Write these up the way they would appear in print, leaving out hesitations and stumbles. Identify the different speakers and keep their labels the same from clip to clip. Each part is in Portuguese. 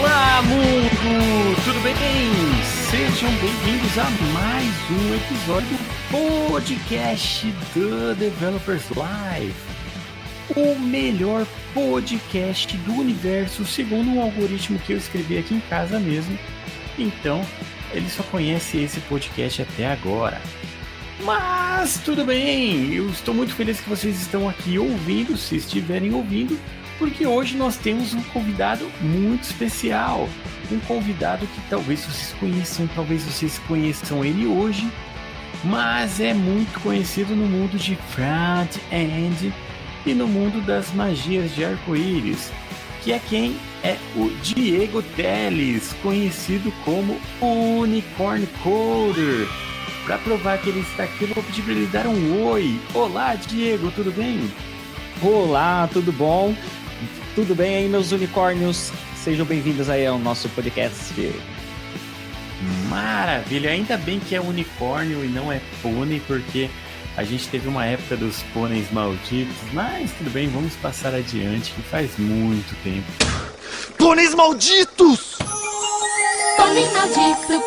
Speaker 1: Olá, mundo! Tudo bem? Sejam bem-vindos a mais um episódio do podcast do Developers Live, o melhor podcast do universo, segundo um algoritmo que eu escrevi aqui em casa mesmo. Então, ele só conhece esse podcast até agora. Mas tudo bem, eu estou muito feliz que vocês estão aqui ouvindo, se estiverem ouvindo, porque hoje nós temos um convidado muito especial. Um convidado que talvez vocês conheçam ele hoje, mas é muito conhecido no mundo de front-end e no mundo das magias de arco-íris, que é quem é o Diego Teles, conhecido como Unicorn Coder. Para provar que ele está aqui, eu vou pedir para ele dar um oi. Olá, Diego, tudo bem?
Speaker 2: Olá, tudo bom? Tudo bem aí, meus unicórnios? Sejam bem-vindos aí ao nosso podcast.
Speaker 1: Maravilha, ainda bem que é unicórnio e não é pônei, porque a gente teve uma época dos pôneis malditos, mas tudo bem, vamos passar adiante, que faz muito tempo.
Speaker 3: Pôneis malditos!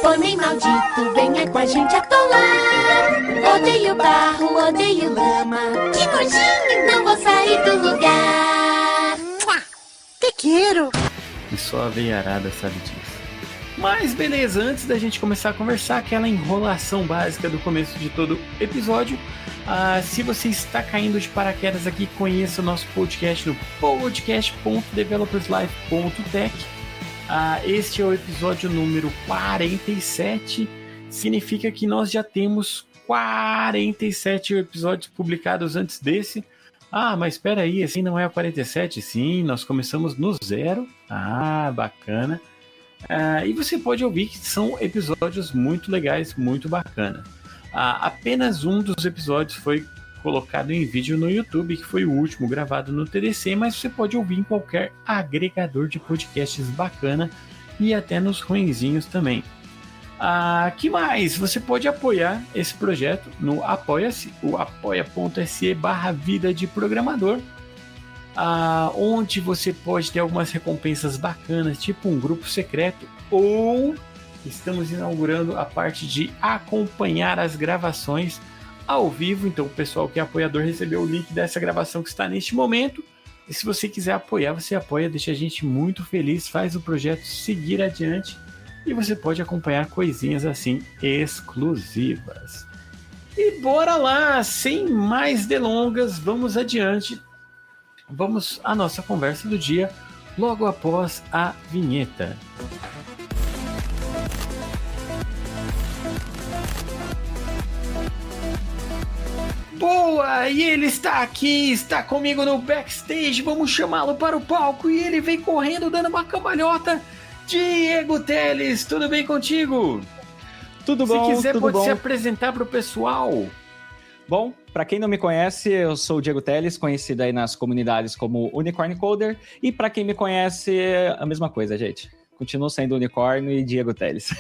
Speaker 4: Pônei maldito, venha com a gente atolar. Odeio barro, odeio lama. Que nojinho, não vou sair do lugar. Te quero.
Speaker 1: E só a veiarada sabe disso. Mas beleza, antes da gente começar a conversar, aquela enrolação básica do começo de todo episódio. Se você está caindo de paraquedas aqui, conheça o nosso podcast no podcast.developerslife.tech. Este é o episódio número 47. Significa que nós já temos 47 episódios publicados antes desse. Mas espera aí, assim não é o 47? Sim, nós começamos no 0. Bacana. E você pode ouvir que são episódios muito legais, muito bacana. Apenas um dos episódios foi colocado em vídeo no YouTube, que foi o último gravado no TDC, mas você pode ouvir em qualquer agregador de podcasts bacana e até nos ruinzinhos também. Que mais? Você pode apoiar esse projeto no Apoia-se, o apoia.se/vida de programador, onde você pode ter algumas recompensas bacanas, tipo um grupo secreto, ou estamos inaugurando a parte de acompanhar as gravações ao vivo. Então o pessoal que é apoiador recebeu o link dessa gravação que está neste momento, e se você quiser apoiar, você apoia, deixa a gente muito feliz, faz o projeto seguir adiante, e você pode acompanhar coisinhas assim exclusivas. E bora lá, sem mais delongas, vamos adiante. Vamos à nossa conversa do dia, logo após a vinheta. Boa! E ele está aqui, está comigo no backstage, vamos chamá-lo para o palco, e ele vem correndo, dando uma cambalhota. Diego Teles, tudo bem contigo?
Speaker 2: Tudo bom,
Speaker 1: se quiser,
Speaker 2: tudo
Speaker 1: pode
Speaker 2: bom.
Speaker 1: Se apresentar para o pessoal.
Speaker 2: Bom, para quem não me conhece, eu sou o Diego Teles, conhecido aí nas comunidades como Unicorn Coder, e para quem me conhece, a mesma coisa, gente. Continuo sendo Unicórnio e Diego Teles.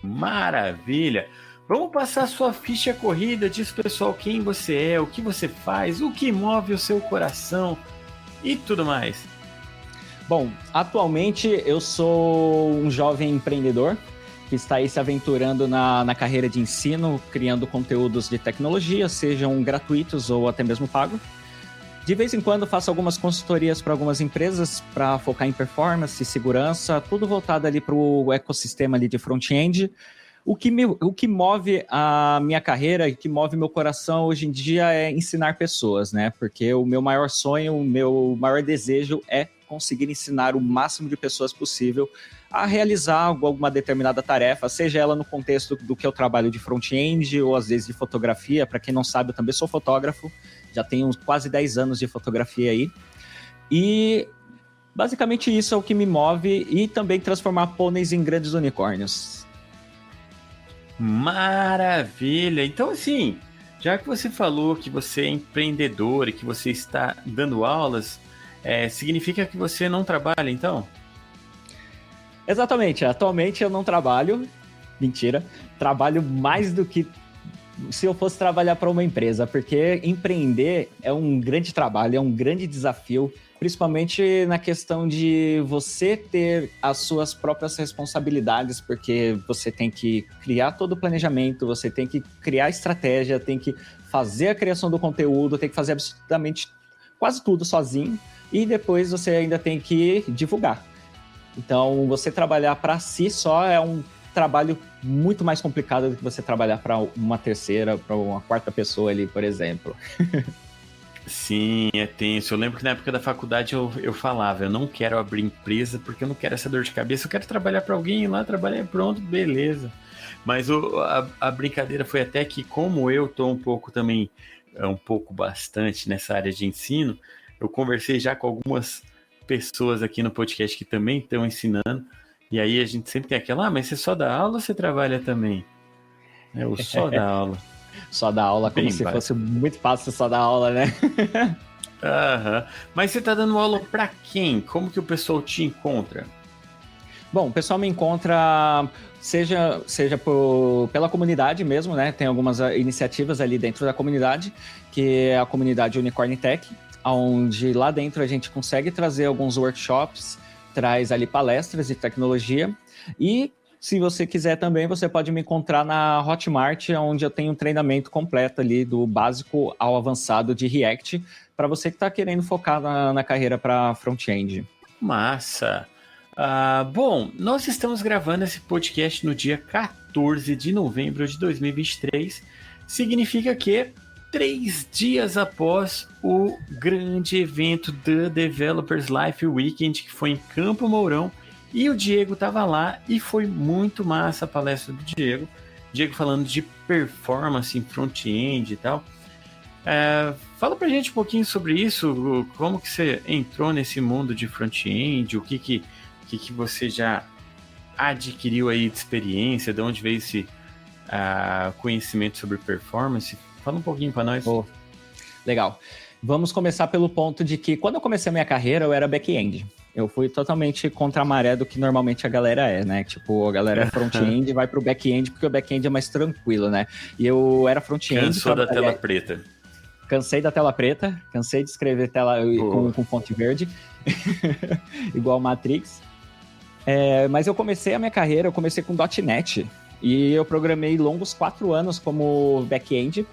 Speaker 1: Maravilha! Vamos passar a sua ficha corrida, diz pessoal quem você é, o que você faz, o que move o seu coração e tudo mais.
Speaker 2: Bom, atualmente eu sou um jovem empreendedor que está aí se aventurando na carreira de ensino, criando conteúdos de tecnologia, sejam gratuitos ou até mesmo pagos. De vez em quando faço algumas consultorias para algumas empresas para focar em performance, segurança, tudo voltado ali para o ecossistema ali de front-end. O que move a minha carreira e que move meu coração hoje em dia é ensinar pessoas, né? Porque o meu maior sonho, o meu maior desejo é conseguir ensinar o máximo de pessoas possível a realizar alguma determinada tarefa, seja ela no contexto do que eu trabalho de front-end ou às vezes de fotografia. Para quem não sabe, eu também sou fotógrafo, já tenho quase 10 anos de fotografia aí. E basicamente isso é o que me move, e também transformar pôneis em grandes unicórnios.
Speaker 1: Maravilha! Então, assim, já que você falou que você é empreendedor e que você está dando aulas, significa que você não trabalha, então?
Speaker 2: Exatamente. Atualmente eu não trabalho. Mentira. Trabalho mais do que se eu fosse trabalhar para uma empresa, porque empreender é um grande trabalho, é um grande desafio, principalmente na questão de você ter as suas próprias responsabilidades, porque você tem que criar todo o planejamento, você tem que criar estratégia, tem que fazer a criação do conteúdo, tem que fazer absolutamente quase tudo sozinho, e depois você ainda tem que divulgar. Então, você trabalhar para si só é um trabalho muito mais complicado do que você trabalhar para uma terceira, para uma quarta pessoa ali, por exemplo.
Speaker 1: Sim, é tenso. Eu lembro que na época da faculdade eu falava, eu não quero abrir empresa porque eu não quero essa dor de cabeça, eu quero trabalhar para alguém, ir lá trabalhar, pronto, beleza. Mas a brincadeira foi até que, como eu tô um pouco também, um pouco bastante nessa área de ensino, eu conversei já com algumas pessoas aqui no podcast que também estão ensinando, e aí a gente sempre tem aquela, mas você só dá aula ou você trabalha também? Eu só dá aula.
Speaker 2: Só dar aula como
Speaker 1: Bem
Speaker 2: se
Speaker 1: básico.
Speaker 2: fosse muito fácil só dar aula, né?
Speaker 1: Aham. Mas você tá dando aula pra quem? Como que o pessoal te encontra?
Speaker 2: Bom, o pessoal me encontra, seja pela comunidade mesmo, né? Tem algumas iniciativas ali dentro da comunidade, que é a comunidade Unicorn Tech, onde lá dentro a gente consegue trazer alguns workshops, traz ali palestras de tecnologia, e se você quiser também, você pode me encontrar na Hotmart, onde eu tenho um treinamento completo ali do básico ao avançado de React, para você que está querendo focar na carreira para front-end.
Speaker 1: Massa! Bom, nós estamos gravando esse podcast no dia 14 de novembro de 2023. Significa que 3 dias após o grande evento da Developers Life Weekend, que foi em Campo Mourão, e o Diego estava lá e foi muito massa a palestra do Diego. Diego falando de performance em front-end e tal. Fala pra gente um pouquinho sobre isso, como que você entrou nesse mundo de front-end, o que você já adquiriu aí de experiência, de onde veio esse conhecimento sobre performance. Fala um pouquinho para nós.
Speaker 2: Oh, legal. Vamos começar pelo ponto de que quando eu comecei a minha carreira, eu era back-end. Eu fui totalmente contra a maré do que normalmente a galera é, né? Tipo, a galera é front-end e vai pro back-end porque o back-end é mais tranquilo, né? E eu era front-end.
Speaker 1: Cansou da tela preta.
Speaker 2: Cansei da tela preta, cansei de escrever tela com fonte verde, igual Matrix. Mas eu comecei a minha carreira, eu comecei com .NET. E eu programei longos 4 anos como back-end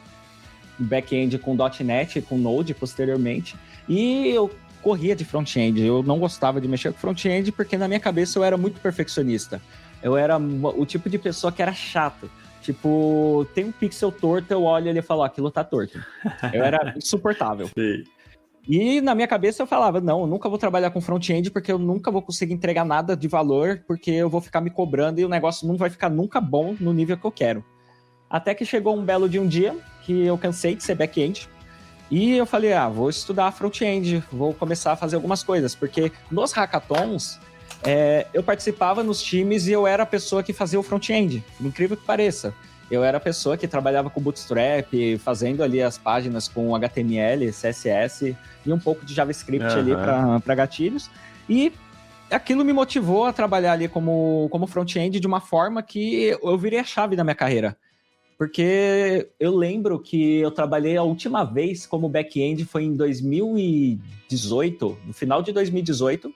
Speaker 2: com .NET, com Node posteriormente. E eu corria de front-end, eu não gostava de mexer com front-end porque na minha cabeça eu era muito perfeccionista. Eu era o tipo de pessoa que era chato. Tipo, tem um pixel torto, eu olho e ele fala, aquilo tá torto. Eu era insuportável.
Speaker 1: Sim.
Speaker 2: E na minha cabeça eu falava, não, eu nunca vou trabalhar com front-end porque eu nunca vou conseguir entregar nada de valor, porque eu vou ficar me cobrando e o negócio não vai ficar nunca bom no nível que eu quero. Até que chegou um belo de um dia que eu cansei de ser back-end e eu falei, vou estudar front-end, vou começar a fazer algumas coisas, porque nos hackathons eu participava nos times e eu era a pessoa que fazia o front-end, por incrível que pareça. Eu era a pessoa que trabalhava com Bootstrap, fazendo ali as páginas com HTML, CSS e um pouco de JavaScript ali para gatilhos. E aquilo me motivou a trabalhar ali como front-end de uma forma que eu virei a chave da minha carreira. Porque eu lembro que eu trabalhei a última vez como back-end foi em 2018, no final de 2018.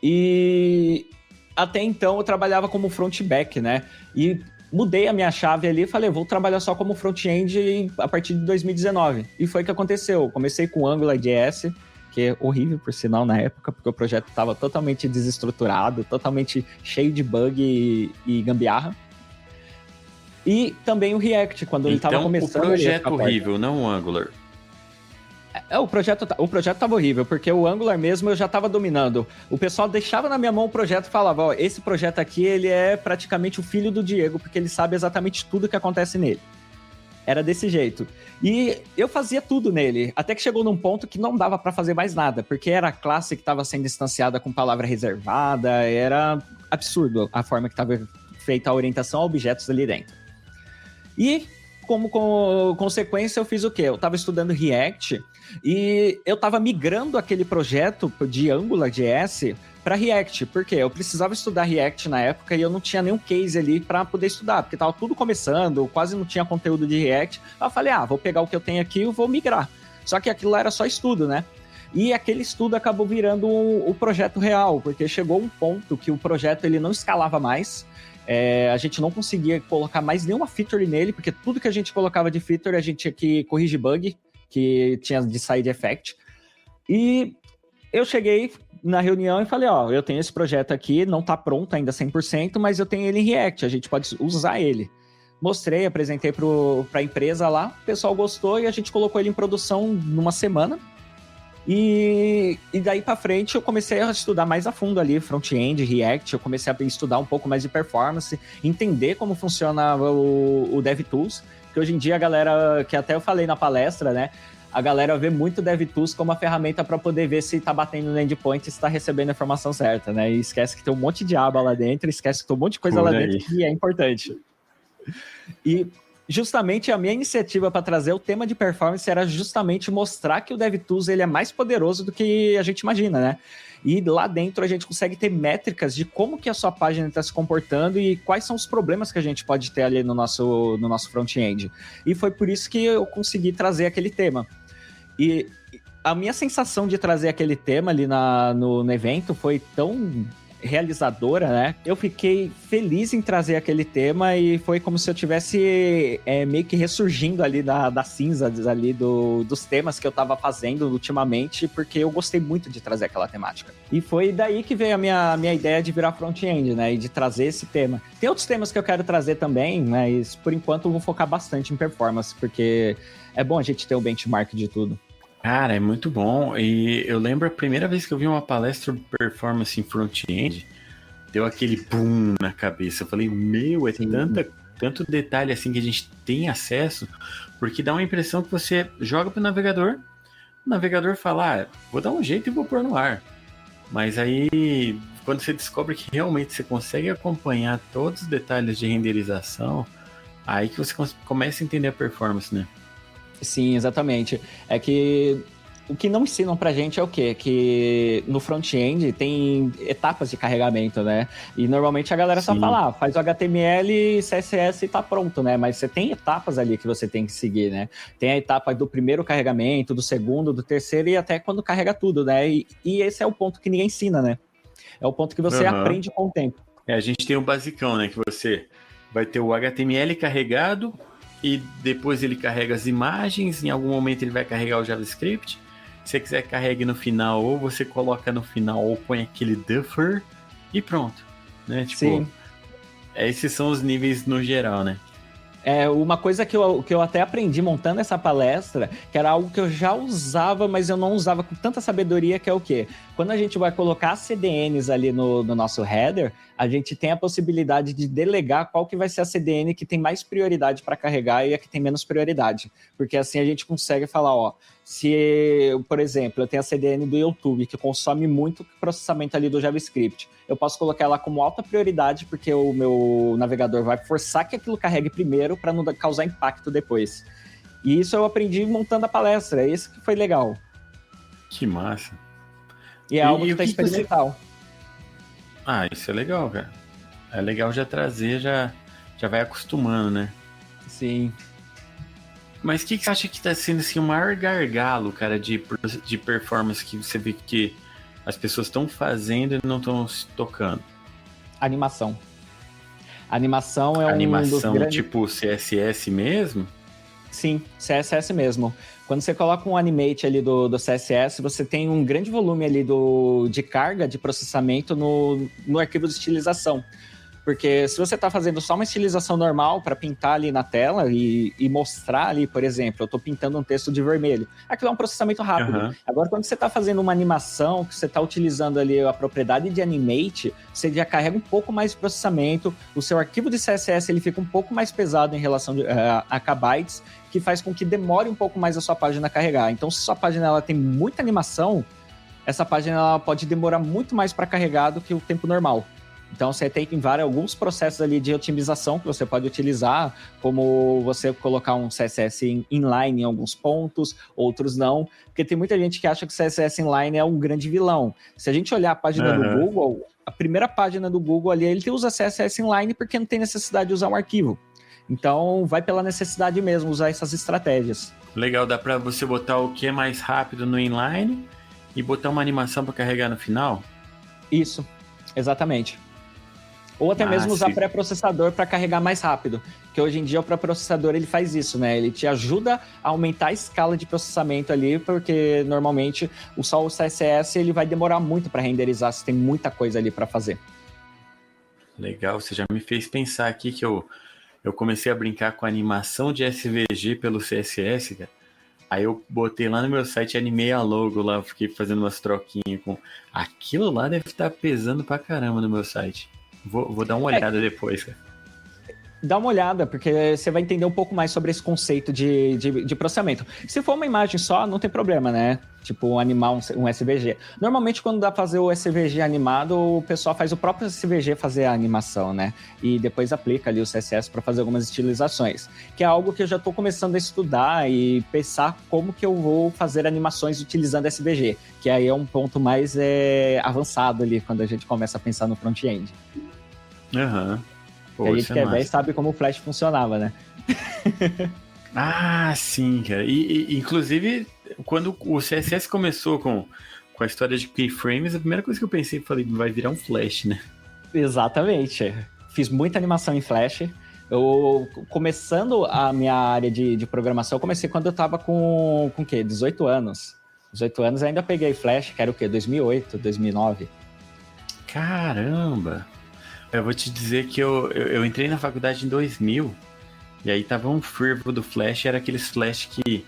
Speaker 2: E até então eu trabalhava como front-back, né? E mudei a minha chave ali e falei, vou trabalhar só como front-end a partir de 2019. E foi o que aconteceu. Comecei com AngularJS, que é horrível, por sinal, na época, porque o projeto estava totalmente desestruturado, totalmente cheio de bug e gambiarra. E também o React, quando ele estava começando.
Speaker 1: O projeto horrível, não o Angular.
Speaker 2: O projeto estava horrível, porque o Angular mesmo eu já estava dominando. O pessoal deixava na minha mão o projeto e falava, esse projeto aqui, ele é praticamente o filho do Diego, porque ele sabe exatamente tudo que acontece nele. Era desse jeito. E eu fazia tudo nele, até que chegou num ponto que não dava para fazer mais nada, porque era a classe que estava sendo instanciada com palavra reservada, era absurdo a forma que estava feita a orientação a objetos ali dentro. E como consequência, eu fiz o quê? Eu estava estudando React e eu estava migrando aquele projeto de AngularJS para React. Por quê? Eu precisava estudar React na época e eu não tinha nenhum case ali para poder estudar, porque estava tudo começando, quase não tinha conteúdo de React. Aí eu falei, vou pegar o que eu tenho aqui e vou migrar. Só que aquilo lá era só estudo, né? E aquele estudo acabou virando o projeto real, porque chegou um ponto que o projeto ele não escalava mais. A gente não conseguia colocar mais nenhuma feature nele, porque tudo que a gente colocava de feature, a gente tinha que corrigir bug, que tinha de side effect. E eu cheguei na reunião e falei, eu tenho esse projeto aqui, não tá pronto ainda 100%, mas eu tenho ele em React, a gente pode usar ele. Mostrei, apresentei para a empresa lá, o pessoal gostou e a gente colocou ele em produção numa semana. E daí para frente eu comecei a estudar mais a fundo ali, front-end, React, eu comecei a estudar um pouco mais de performance, entender como funciona o DevTools, que hoje em dia a galera, que até eu falei na palestra, né, a galera vê muito o DevTools como uma ferramenta para poder ver se está batendo no endpoint e se está recebendo a informação certa, né, e esquece que tem um monte de aba lá dentro, esquece que tem um monte de coisa lá dentro que é importante. E justamente a minha iniciativa para trazer o tema de performance era justamente mostrar que o DevTools ele é mais poderoso do que a gente imagina, né? E lá dentro a gente consegue ter métricas de como que a sua página está se comportando e quais são os problemas que a gente pode ter ali no nosso front-end. E foi por isso que eu consegui trazer aquele tema. E a minha sensação de trazer aquele tema ali no evento foi tão realizadora, né? Eu fiquei feliz em trazer aquele tema e foi como se eu tivesse meio que ressurgindo ali das cinzas ali dos temas que eu tava fazendo ultimamente, porque eu gostei muito de trazer aquela temática. E foi daí que veio a minha ideia de virar front-end, né? E de trazer esse tema. Tem outros temas que eu quero trazer também, mas por enquanto eu vou focar bastante em performance, porque é bom a gente ter um benchmark de tudo.
Speaker 1: Cara, é muito bom. E eu lembro a primeira vez que eu vi uma palestra de performance em front-end, deu aquele boom na cabeça. Eu falei, tanto detalhe assim que a gente tem acesso, porque dá uma impressão que você joga pro navegador, o navegador fala, vou dar um jeito e vou pôr no ar. Mas aí, quando você descobre que realmente você consegue acompanhar todos os detalhes de renderização, aí que você começa a entender a performance, né?
Speaker 2: Sim, exatamente. É que o que não ensinam pra gente é o quê? Que no front-end tem etapas de carregamento, né? E normalmente a galera só fala, faz o HTML e CSS e tá pronto, né? Mas você tem etapas ali que você tem que seguir, né? Tem a etapa do primeiro carregamento, do segundo, do terceiro e até quando carrega tudo, né? E esse é o ponto que ninguém ensina, né? É o ponto que você aprende com o tempo.
Speaker 1: A gente tem o basicão, né? Que você vai ter o HTML carregado, e depois ele carrega as imagens, em algum momento ele vai carregar o JavaScript. Se você quiser, carregue no final, ou você coloca no final, ou põe aquele buffer e pronto, né? Tipo,
Speaker 2: sim.
Speaker 1: Esses são os níveis no geral, né?
Speaker 2: Uma coisa que eu até aprendi montando essa palestra, que era algo que eu já usava, mas eu não usava com tanta sabedoria, que é o quê? Quando a gente vai colocar CDNs ali no nosso header, a gente tem a possibilidade de delegar qual que vai ser a CDN que tem mais prioridade para carregar e a que tem menos prioridade. Porque assim a gente consegue falar, se, por exemplo, eu tenho a CDN do YouTube, que consome muito processamento ali do JavaScript, eu posso colocar ela como alta prioridade, porque o meu navegador vai forçar que aquilo carregue primeiro para não causar impacto depois. E isso eu aprendi montando a palestra, é isso que foi legal.
Speaker 1: Que massa.
Speaker 2: E é algo que está experimental.
Speaker 1: Isso é legal, cara. É legal já trazer, já vai acostumando, né?
Speaker 2: Sim.
Speaker 1: Mas o que você acha que está sendo assim, o maior gargalo, cara, de performance que você vê que as pessoas estão fazendo e não estão se tocando?
Speaker 2: Animação. Animação é
Speaker 1: Animação
Speaker 2: um dos grandes...
Speaker 1: tipo CSS mesmo?
Speaker 2: Sim, CSS mesmo. Quando você coloca um animate ali do CSS, você tem um grande volume ali de carga de processamento no arquivo de estilização. Porque se você está fazendo só uma estilização normal para pintar ali na tela e mostrar ali, por exemplo, eu estou pintando um texto de vermelho, aquilo é um processamento rápido. Uhum. Agora, quando você está fazendo uma animação, que você está utilizando ali a propriedade de animate, você já carrega um pouco mais de processamento, o seu arquivo de CSS ele fica um pouco mais pesado em relação a kbytes, que faz com que demore um pouco mais a sua página a carregar. Então, se sua página ela tem muita animação, essa página ela pode demorar muito mais para carregar do que o tempo normal. Então você tem alguns processos ali de otimização que você pode utilizar, como você colocar um CSS inline em alguns pontos, outros não, porque tem muita gente que acha que o CSS inline é um grande vilão. Se a gente olhar a página do Google, a primeira página do Google ali, ele usa CSS inline porque não tem necessidade de usar um arquivo. Então vai pela necessidade mesmo, usar essas estratégias.
Speaker 1: Legal, dá para você botar o que é mais rápido no inline e botar uma animação para carregar no final?
Speaker 2: Isso, exatamente. Ou até mesmo usar pré-processador para carregar mais rápido, que hoje em dia o pré-processador ele faz isso, né? Ele te ajuda a aumentar a escala de processamento ali, porque normalmente só o CSS ele vai demorar muito para renderizar, se tem muita coisa ali para fazer.
Speaker 1: Legal, você já me fez pensar aqui que eu comecei a brincar com a animação de SVG pelo CSS, cara. Aí eu botei lá no meu site, animei a logo lá, fiquei fazendo umas troquinhas com... Aquilo lá deve estar pesando pra caramba no meu site. Vou dar uma olhada depois, cara.
Speaker 2: Dá uma olhada, porque você vai entender um pouco mais sobre esse conceito de processamento. Se for uma imagem só, não tem problema, né? Tipo, animar um SVG. Normalmente, quando dá pra fazer o SVG animado, o pessoal faz o próprio SVG fazer a animação, né? E depois aplica ali o CSS para fazer algumas estilizações. Que é algo que eu já tô começando a estudar e pensar como que eu vou fazer animações utilizando SVG. Que aí é um ponto mais avançado ali, quando a gente começa a pensar no front-end.
Speaker 1: Aham.
Speaker 2: Que a gente que é velho sabe como o Flash funcionava, né?
Speaker 1: Ah, sim, cara. E inclusive, quando o CSS começou com a história de keyframes, a primeira coisa que eu pensei, falei, vai virar um Flash, né?
Speaker 2: Exatamente. Fiz muita animação em Flash. Eu, começando a minha área de programação, eu comecei quando eu tava com o quê? 18 anos. 18 anos ainda peguei Flash, que era o quê? 2008, 2009.
Speaker 1: Caramba! Eu vou te dizer que eu entrei na faculdade em 2000, e aí tava um fervo do Flash, era aqueles Flash que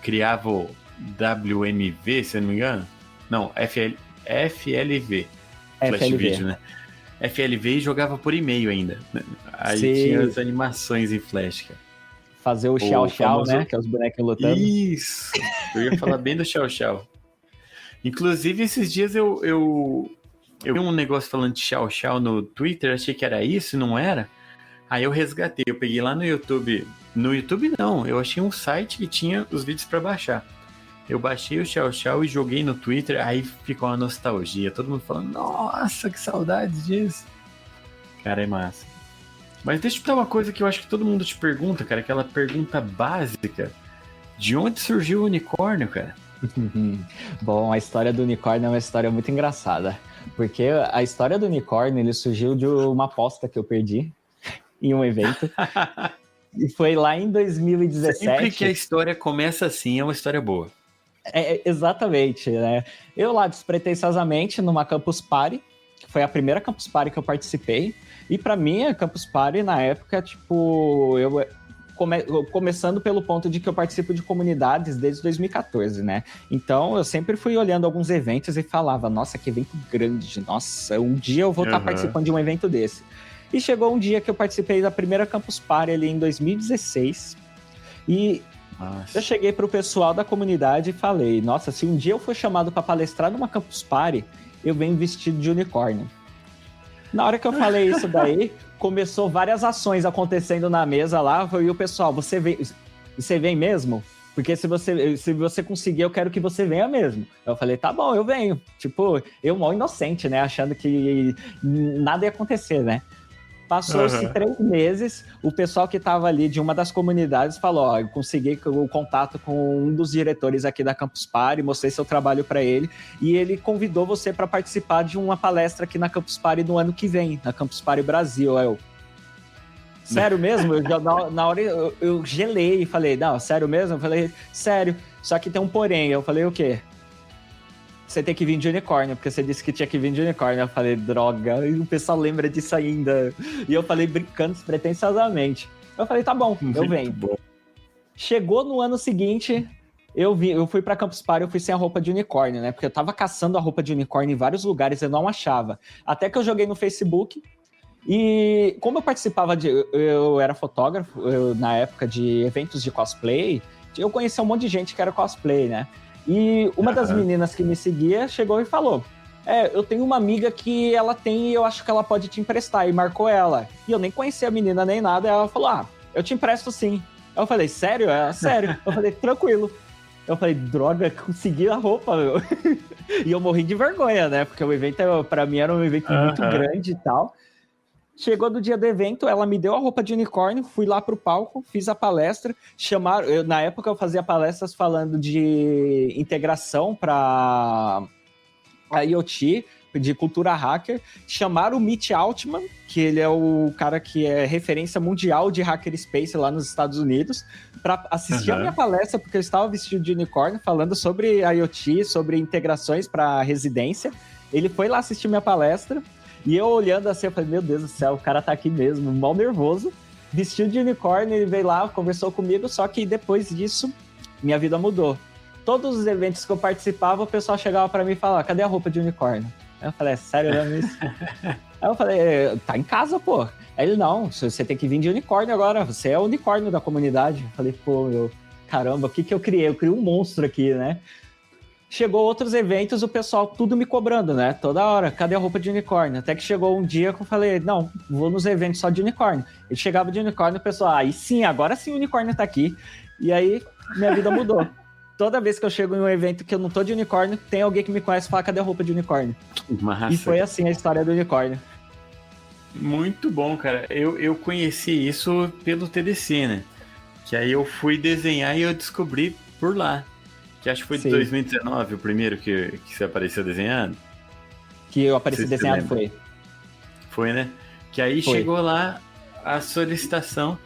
Speaker 1: criava o WMV, se eu não me engano. Não, FLV. Flash Video, né? FLV e jogava por e-mail ainda. Aí tinha as animações em Flash, cara.
Speaker 2: Fazer o Xiao Xiao, né? Que é os bonecos lutando.
Speaker 1: Isso! Eu ia falar bem do Xiao Xiao. Inclusive, esses dias eu vi um negócio falando de Xiao Xiao no Twitter, achei que era isso, não era? Aí eu resgatei, eu peguei lá no YouTube. No YouTube não, eu achei um site que tinha os vídeos pra baixar. Eu baixei o Xiao Xiao e joguei no Twitter, aí ficou uma nostalgia. Todo mundo falando, nossa, que saudades disso. Cara, é massa. Mas deixa eu te dar uma coisa que eu acho que todo mundo te pergunta, cara, aquela pergunta básica. De onde surgiu o unicórnio, cara?
Speaker 2: Bom, a história do unicórnio é uma história muito engraçada. Porque a história do unicórnio, ele surgiu de uma aposta que eu perdi em um evento. E foi lá em 2017.
Speaker 1: Sempre que a história começa assim, é uma história boa.
Speaker 2: Exatamente, né? Eu lá, despretensiosamente, numa Campus Party, que foi a primeira Campus Party que eu participei. E pra mim, a Campus Party, na época, tipo, começando pelo ponto de que eu participo de comunidades desde 2014, né? Então, eu sempre fui olhando alguns eventos e falava, nossa, que evento grande, nossa, um dia eu vou estar participando de um evento desse. E chegou um dia que eu participei da primeira Campus Party ali em 2016, e eu cheguei pro pessoal da comunidade e falei, nossa, se um dia eu for chamado para palestrar numa Campus Party, eu venho vestido de unicórnio. Na hora que eu falei isso daí, começou várias ações acontecendo na mesa lá, e o pessoal, você vem mesmo? Porque se você conseguir, eu quero que você venha mesmo. Eu falei, tá bom, eu venho. Tipo, eu mal inocente, né? Achando que nada ia acontecer, né? Passou-se 3 meses, o pessoal que estava ali de uma das comunidades falou, ó, eu consegui o contato com um dos diretores aqui da Campus Party, mostrei seu trabalho para ele, e ele convidou você para participar de uma palestra aqui na Campus Party no ano que vem, na Campus Party Brasil. Eu, sério mesmo? Na hora eu gelei e falei, não, sério mesmo? Eu falei, sério, só que tem um porém. Eu falei, o quê? Você tem que vir de unicórnio, porque você disse que tinha que vir de unicórnio. Eu falei, droga, e o pessoal lembra disso ainda. E eu falei, brincando despretensiosamente. Eu falei, tá bom, eu venho. Bom. Chegou no ano seguinte, eu fui pra Campus Party, eu fui sem a roupa de unicórnio, né? Porque eu tava caçando a roupa de unicórnio em vários lugares, eu não achava. Até que eu joguei no Facebook, e como eu participava eu era fotógrafo, na época de eventos de cosplay, eu conhecia um monte de gente que era cosplay, né? E uma das meninas que me seguia chegou e falou, eu tenho uma amiga que ela tem e eu acho que ela pode te emprestar, e marcou ela. E eu nem conhecia a menina nem nada, e ela falou, eu te empresto sim. Eu falei, sério? Sério. Eu falei, tranquilo. Eu falei, droga, consegui a roupa, meu. E eu morri de vergonha, né? Porque o evento, pra mim, era um evento muito grande e tal. Chegou do dia do evento, ela me deu a roupa de unicórnio, fui lá pro palco, fiz a palestra, na época eu fazia palestras falando de integração para IoT, de cultura hacker, chamaram o Mitch Altman, que ele é o cara que é referência mundial de hackerspace lá nos Estados Unidos, para assistir a minha palestra, porque eu estava vestido de unicórnio, falando sobre IoT, sobre integrações para residência. Ele foi lá assistir minha palestra, e eu olhando assim, eu falei, meu Deus do céu, o cara tá aqui mesmo, mal nervoso, vestido de unicórnio, ele veio lá, conversou comigo, só que depois disso, minha vida mudou. Todos os eventos que eu participava, o pessoal chegava pra mim e falava, cadê a roupa de unicórnio? Aí eu falei, sério mesmo isso? Aí eu falei, tá em casa, pô. Aí ele, não, você tem que vir de unicórnio agora, você é o unicórnio da comunidade. Eu falei, pô, caramba, o que eu criei? Eu criei um monstro aqui, né? Chegou outros eventos, o pessoal tudo me cobrando, né? Toda hora, cadê a roupa de unicórnio? Até que chegou um dia que eu falei, não, vou nos eventos só de unicórnio. Ele chegava de unicórnio, o pessoal, aí sim, agora sim o unicórnio tá aqui. E aí, minha vida mudou. Toda vez que eu chego em um evento que eu não tô de unicórnio, tem alguém que me conhece e fala, cadê a roupa de unicórnio?
Speaker 1: Massa.
Speaker 2: E foi assim a história do unicórnio.
Speaker 1: Muito bom, cara. Eu conheci isso pelo TDC, né? Que aí eu fui desenhar e eu descobri por lá. Que acho que foi de 2019 o primeiro que você apareceu desenhando.
Speaker 2: Que eu apareci desenhado foi.
Speaker 1: Foi, né? Que aí chegou lá a solicitação.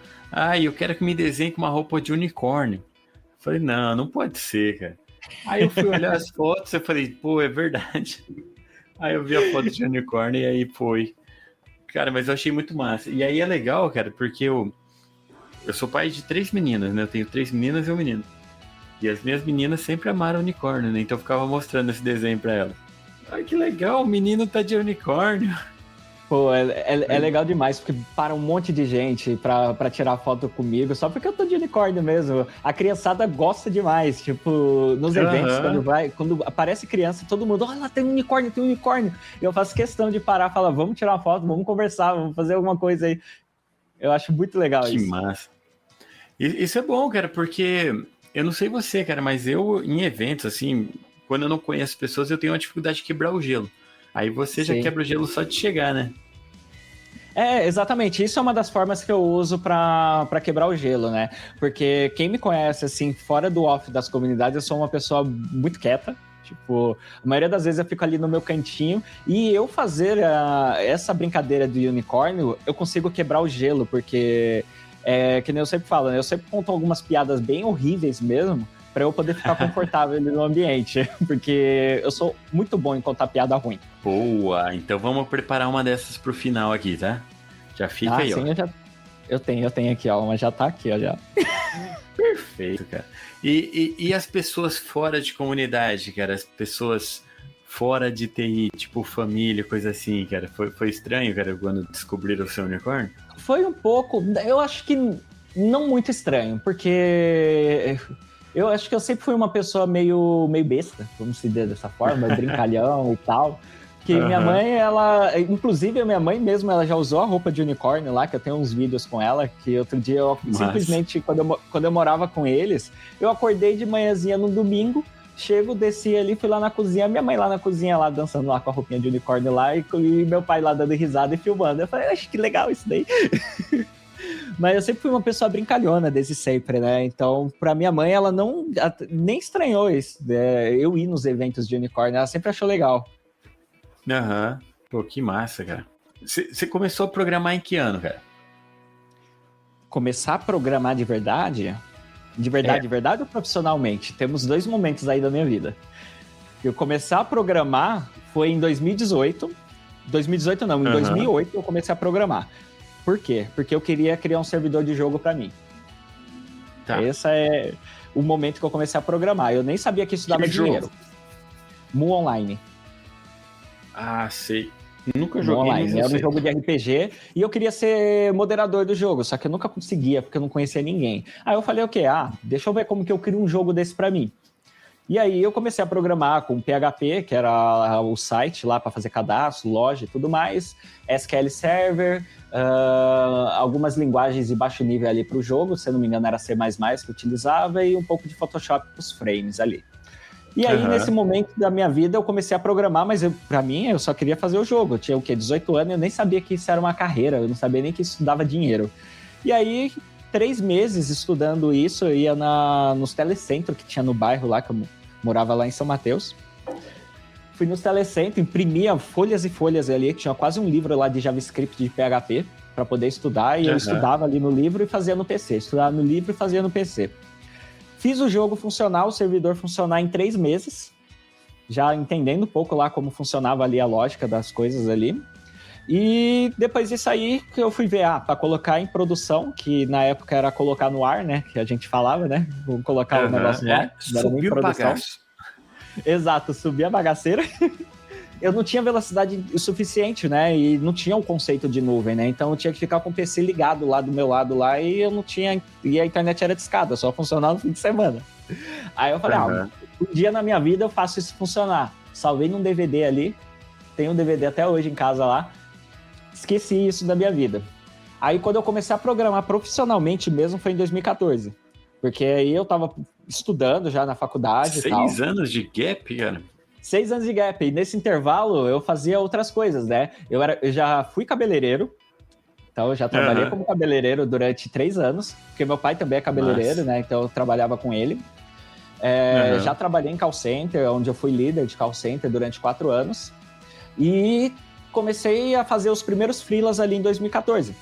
Speaker 1: Eu quero que me desenhe com uma roupa de unicórnio. Falei, não pode ser, cara. Aí eu fui olhar as fotos e falei, pô, é verdade. Aí eu vi a foto de unicórnio e aí foi. Cara, mas eu achei muito massa. E aí é legal, cara, porque eu sou pai de 3 meninas, né? Eu tenho 3 meninas e um menino. E as minhas meninas sempre amaram unicórnio, né? Então eu ficava mostrando esse desenho pra elas. Ai, que legal, o menino tá de unicórnio.
Speaker 2: Pô, é legal demais, porque para um monte de gente pra tirar foto comigo, só porque eu tô de unicórnio mesmo. A criançada gosta demais, tipo, nos eventos, quando aparece criança, todo mundo, olha, tem um unicórnio. E eu faço questão de parar e falar, vamos tirar uma foto, vamos conversar, vamos fazer alguma coisa aí. Eu acho muito legal isso.
Speaker 1: Que massa. Isso é bom, cara, porque eu não sei você, cara, mas eu, em eventos, assim, quando eu não conheço pessoas, eu tenho uma dificuldade de quebrar o gelo. Aí você já quebra o gelo só de chegar, né?
Speaker 2: Exatamente. Isso é uma das formas que eu uso pra quebrar o gelo, né? Porque quem me conhece, assim, fora do off das comunidades, eu sou uma pessoa muito quieta. Tipo, a maioria das vezes eu fico ali no meu cantinho e eu fazer essa brincadeira do unicórnio, eu consigo quebrar o gelo, porque, que nem eu sempre falo, né? Eu sempre conto algumas piadas bem horríveis mesmo, para eu poder ficar confortável no ambiente, porque eu sou muito bom em contar piada ruim.
Speaker 1: Boa, então vamos preparar uma dessas pro final aqui, tá? Já fica aí,
Speaker 2: sim, ó. Eu tenho aqui, ó, mas já tá aqui, ó, já.
Speaker 1: Perfeito, cara. E as pessoas fora de comunidade, cara? As pessoas fora de TI, tipo família, coisa assim, cara? Foi estranho, cara, quando descobriram o seu unicórnio?
Speaker 2: Foi um pouco, eu acho que não muito estranho, porque eu acho que eu sempre fui uma pessoa meio besta, vamos dizer dessa forma, brincalhão e tal. Que minha mãe, inclusive a minha mãe mesmo, ela já usou a roupa de unicórnio lá, que eu tenho uns vídeos com ela, que outro dia eu simplesmente, quando eu morava com eles, eu acordei de manhãzinha no domingo, desci ali, fui lá na cozinha, minha mãe lá na cozinha, lá dançando lá com a roupinha de unicórnio lá, e meu pai lá dando risada e filmando. Eu falei, acho que legal isso daí. Mas eu sempre fui uma pessoa brincalhona desde sempre, né? Então, pra minha mãe, ela nem estranhou isso, eu ir nos eventos de unicórnio, ela sempre achou legal.
Speaker 1: Pô, que massa, cara. Você começou a programar em que ano, cara?
Speaker 2: Começar a programar de verdade? De verdade ou profissionalmente? Temos 2 momentos aí da minha vida. Eu começar a programar foi em 2018. 2018 não, em 2008 eu comecei a programar. Por quê? Porque eu queria criar um servidor de jogo pra mim. Tá. Esse é o momento que eu comecei a programar. Eu nem sabia que isso dava dinheiro. Mu Online.
Speaker 1: Sei. Nunca joguei.
Speaker 2: Online. Era um jogo de RPG e eu queria ser moderador do jogo, só que eu nunca conseguia, porque eu não conhecia ninguém. Aí eu falei, deixa eu ver como que eu crio um jogo desse pra mim. E aí eu comecei a programar com PHP, que era o site lá para fazer cadastro, loja e tudo mais, SQL Server, algumas linguagens de baixo nível ali para o jogo, se eu não me engano era C++ que eu utilizava, e um pouco de Photoshop para os frames ali. E aí, nesse momento da minha vida, eu comecei a programar, mas para mim, eu só queria fazer o jogo. Eu tinha, 18 anos, eu nem sabia que isso era uma carreira, eu não sabia nem que isso dava dinheiro. E aí, 3 meses estudando isso, eu ia nos telecentros que tinha no bairro lá, que eu morava lá em São Mateus. Fui nos telecentros, imprimia folhas e folhas ali, que tinha quase um livro lá de JavaScript de PHP, para poder estudar, e eu estudava ali no livro e fazia no PC. Estudava no livro e fazia no PC. Fiz o jogo funcionar, o servidor funcionar em 3 meses, já entendendo um pouco lá como funcionava ali a lógica das coisas ali. E depois disso aí, que eu fui ver, para colocar em produção, que na época era colocar no ar, né, que a gente falava, né, vou colocar o negócio no ar.
Speaker 1: Subiu o bagaço.
Speaker 2: Exato, subi a bagaceira. Eu não tinha velocidade o suficiente, né? E não tinha o conceito de nuvem, né? Então eu tinha que ficar com o PC ligado lá do meu lado lá e eu não tinha. E a internet era discada, só funcionava no fim de semana. Aí eu falei, um dia na minha vida eu faço isso funcionar. Salvei num DVD ali, tenho um DVD até hoje em casa lá. Esqueci isso da minha vida. Aí quando eu comecei a programar profissionalmente mesmo foi em 2014. Porque aí eu tava estudando já na faculdade e tal.
Speaker 1: 6 anos de gap, cara?
Speaker 2: 6 anos de gap, e nesse intervalo eu fazia outras coisas, né? Eu já fui cabeleireiro, então eu já trabalhei como cabeleireiro durante 3 anos, porque meu pai também é cabeleireiro, né? Então eu trabalhava com ele. Já trabalhei em call center, onde eu fui líder de call center durante 4 anos. E comecei a fazer os primeiros freelas ali em 2014.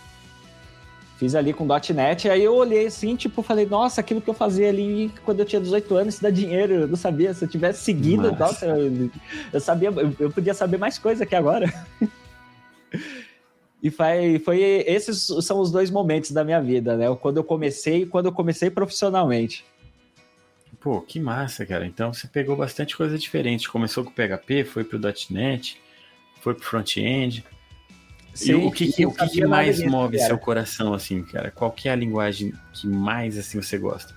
Speaker 2: Fiz ali com .NET, aí eu olhei assim, tipo, falei, nossa, aquilo que eu fazia ali quando eu tinha 18 anos, isso dá dinheiro, eu não sabia, se eu tivesse seguido, nossa, eu sabia, eu podia saber mais coisa que agora. E esses são os 2 momentos da minha vida, né, quando eu comecei e quando eu comecei profissionalmente.
Speaker 1: Pô, que massa, cara, então você pegou bastante coisa diferente, começou com o PHP, foi pro .NET, foi pro front-end. Sim, e o que mais move seu coração, assim, cara? Qual que é a linguagem que mais, assim, você gosta?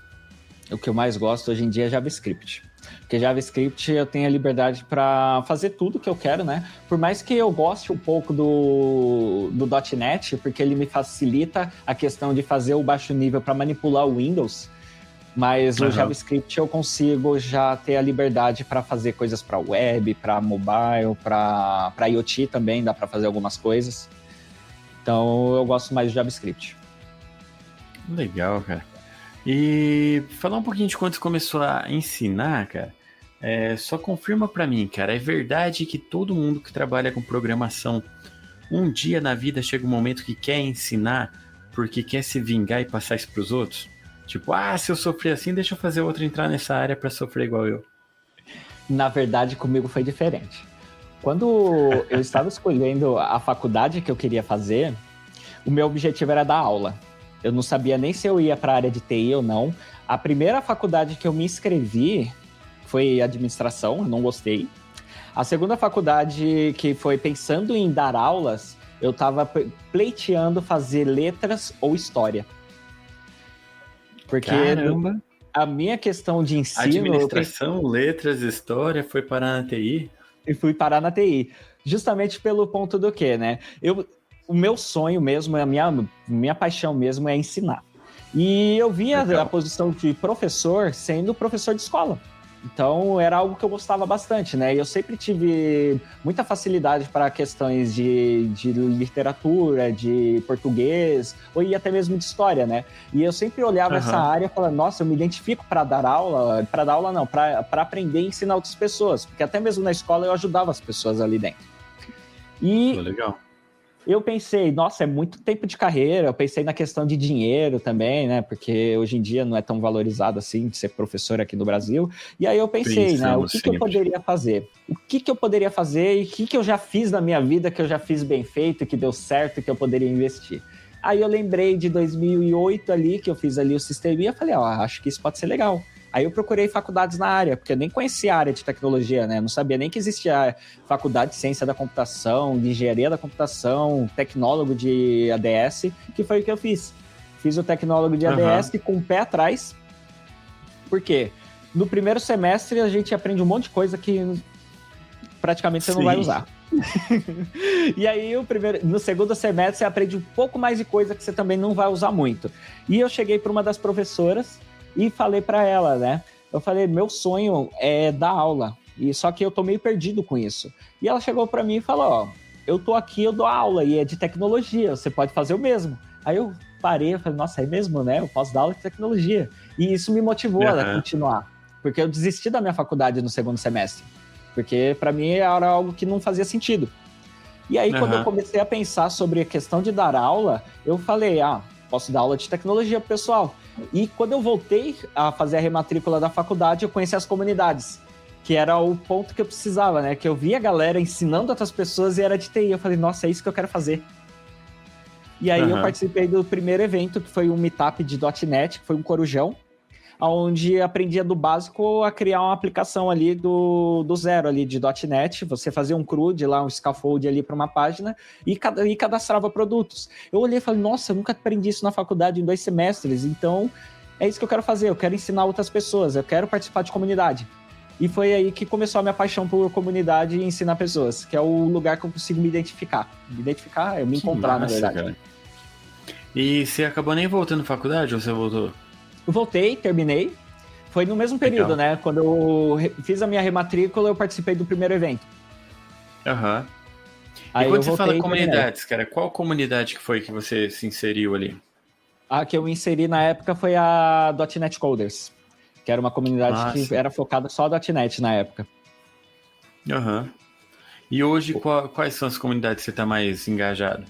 Speaker 2: O que eu mais gosto hoje em dia é JavaScript. Porque JavaScript eu tenho a liberdade para fazer tudo que eu quero, né? Por mais que eu goste um pouco do .NET, porque ele me facilita a questão de fazer o baixo nível para manipular o Windows, mas o JavaScript eu consigo já ter a liberdade para fazer coisas para web, para mobile, para IoT também dá para fazer algumas coisas. Então eu gosto mais de JavaScript.
Speaker 1: Legal, cara. E falar um pouquinho de quando você começou a ensinar, cara, só confirma para mim, cara, é verdade que todo mundo que trabalha com programação, um dia na vida chega um momento que quer ensinar porque quer se vingar e passar isso pros outros? Tipo, se eu sofrer assim, deixa eu fazer outro entrar nessa área para sofrer igual eu.
Speaker 2: Na verdade, comigo foi diferente. Quando eu estava escolhendo a faculdade que eu queria fazer, o meu objetivo era dar aula. Eu não sabia nem se eu ia para a área de TI ou não. A primeira faculdade que eu me inscrevi foi administração, eu não gostei. A segunda faculdade que foi pensando em dar aulas, eu estava pleiteando fazer letras ou história. Porque
Speaker 1: caramba,
Speaker 2: a minha questão de ensino...
Speaker 1: Administração, letras, história, foi parar na TI?
Speaker 2: E fui parar na TI. Justamente pelo ponto do quê, né? O meu sonho mesmo, a minha paixão mesmo é ensinar. E eu via a posição de professor sendo professor de escola. Então, era algo que eu gostava bastante, né? E eu sempre tive muita facilidade para questões de literatura, de português, ou até mesmo de história, né? E eu sempre olhava essa área e falava, nossa, eu me identifico para dar aula, para aprender e ensinar outras pessoas, porque até mesmo na escola eu ajudava as pessoas ali dentro. E
Speaker 1: legal.
Speaker 2: Eu pensei, nossa, é muito tempo de carreira, eu pensei na questão de dinheiro também, né, porque hoje em dia não é tão valorizado assim de ser professor aqui no Brasil, e aí eu pensei, né, o que eu poderia fazer? O que eu poderia fazer e o que eu já fiz na minha vida, que eu já fiz bem feito, que deu certo, que eu poderia investir? Aí eu lembrei de 2008 ali, que eu fiz ali o sisteminha, e falei, acho que isso pode ser legal. Aí eu procurei faculdades na área, porque eu nem conhecia a área de tecnologia, né? Eu não sabia nem que existia faculdade de ciência da computação, de engenharia da computação, tecnólogo de ADS, que foi o que eu fiz. Fiz o tecnólogo de ADS com o pé atrás. Por quê? no primeiro semestre a gente aprende um monte de coisa que praticamente você não vai usar. E aí no segundo semestre você aprende um pouco mais de coisa que você também não vai usar muito. E eu cheguei para uma das professoras e falei para ela, né? Eu falei, meu sonho é dar aula, e só que eu tô meio perdido com isso. E ela chegou para mim e falou, ó, eu tô aqui, eu dou aula e é de tecnologia, você pode fazer o mesmo. Aí eu parei, eu falei, nossa, é mesmo, né? Eu posso dar aula de tecnologia. E isso me motivou a continuar, porque eu desisti da minha faculdade no segundo semestre, porque para mim era algo que não fazia sentido. E aí, quando eu comecei a pensar sobre a questão de dar aula, eu falei, posso dar aula de tecnologia pro pessoal. E quando eu voltei a fazer a rematrícula da faculdade, eu conheci as comunidades, que era o ponto que eu precisava, né? Que eu via a galera ensinando outras pessoas e era de TI. Eu falei, nossa, é isso que eu quero fazer. E aí eu participei do primeiro evento, que foi um meetup de .NET, que foi um corujão, onde apredia do básico a criar uma aplicação ali do zero ali de .NET, você fazia um CRUD lá, um scaffold ali para uma página e cadastrava produtos. Eu olhei e falei, nossa, eu nunca aprendi isso na faculdade em 2 semestres, então é isso que eu quero fazer, eu quero ensinar outras pessoas, eu quero participar de comunidade. E foi aí que começou a minha paixão por comunidade e ensinar pessoas, que é o lugar que eu consigo me identificar. Me identificar é me encontrar, na verdade. Cara.
Speaker 1: E você acabou nem voltando à faculdade ou você voltou?
Speaker 2: Eu voltei, terminei. Foi no mesmo período, né? Quando eu fiz a minha rematrícula, eu participei do primeiro evento.
Speaker 1: E quando você fala comunidades, cara, qual comunidade que foi que você se inseriu ali?
Speaker 2: A que eu me inseri na época foi a .NET Coders, que era uma comunidade que era focada só no .NET na época.
Speaker 1: E hoje, quais são as comunidades que você está mais engajado?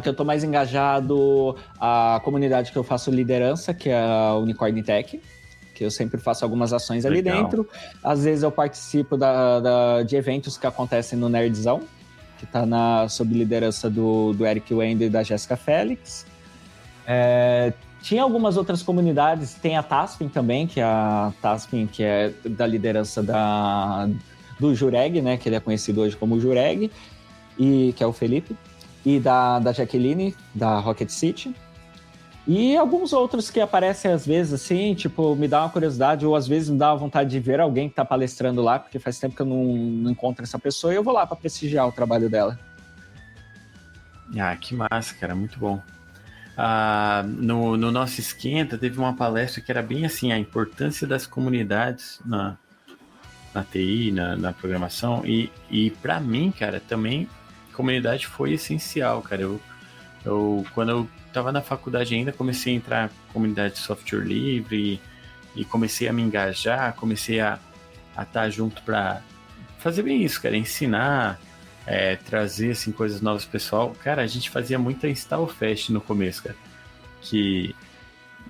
Speaker 2: Que eu estou mais engajado, a comunidade que eu faço liderança, que é a Unicorn Tech, que eu sempre faço algumas ações ali dentro. Às vezes eu participo de eventos que acontecem no Nerdzão, que está sob liderança do Eric Wender e da Jéssica Félix. Tinha algumas outras comunidades, tem a Taspin também, que é da liderança do Jureg, né, que ele é conhecido hoje como Jureg, e que é o Felipe. E da Jaqueline, da Rocket City. E alguns outros que aparecem às vezes, assim, tipo, me dá uma curiosidade, ou às vezes me dá uma vontade de ver alguém que tá palestrando lá, porque faz tempo que eu não encontro essa pessoa, e eu vou lá para prestigiar o trabalho dela.
Speaker 1: Que massa, cara, muito bom. No nosso Esquenta, teve uma palestra que era bem assim, a importância das comunidades na TI, na programação, e para mim, cara, também comunidade foi essencial, cara. Eu quando eu estava na faculdade ainda, comecei a entrar na comunidade de software livre e comecei a me engajar, comecei a estar junto para fazer bem isso, cara, ensinar, trazer assim, coisas novas pro pessoal. Cara, a gente fazia muita install fest no começo, cara, que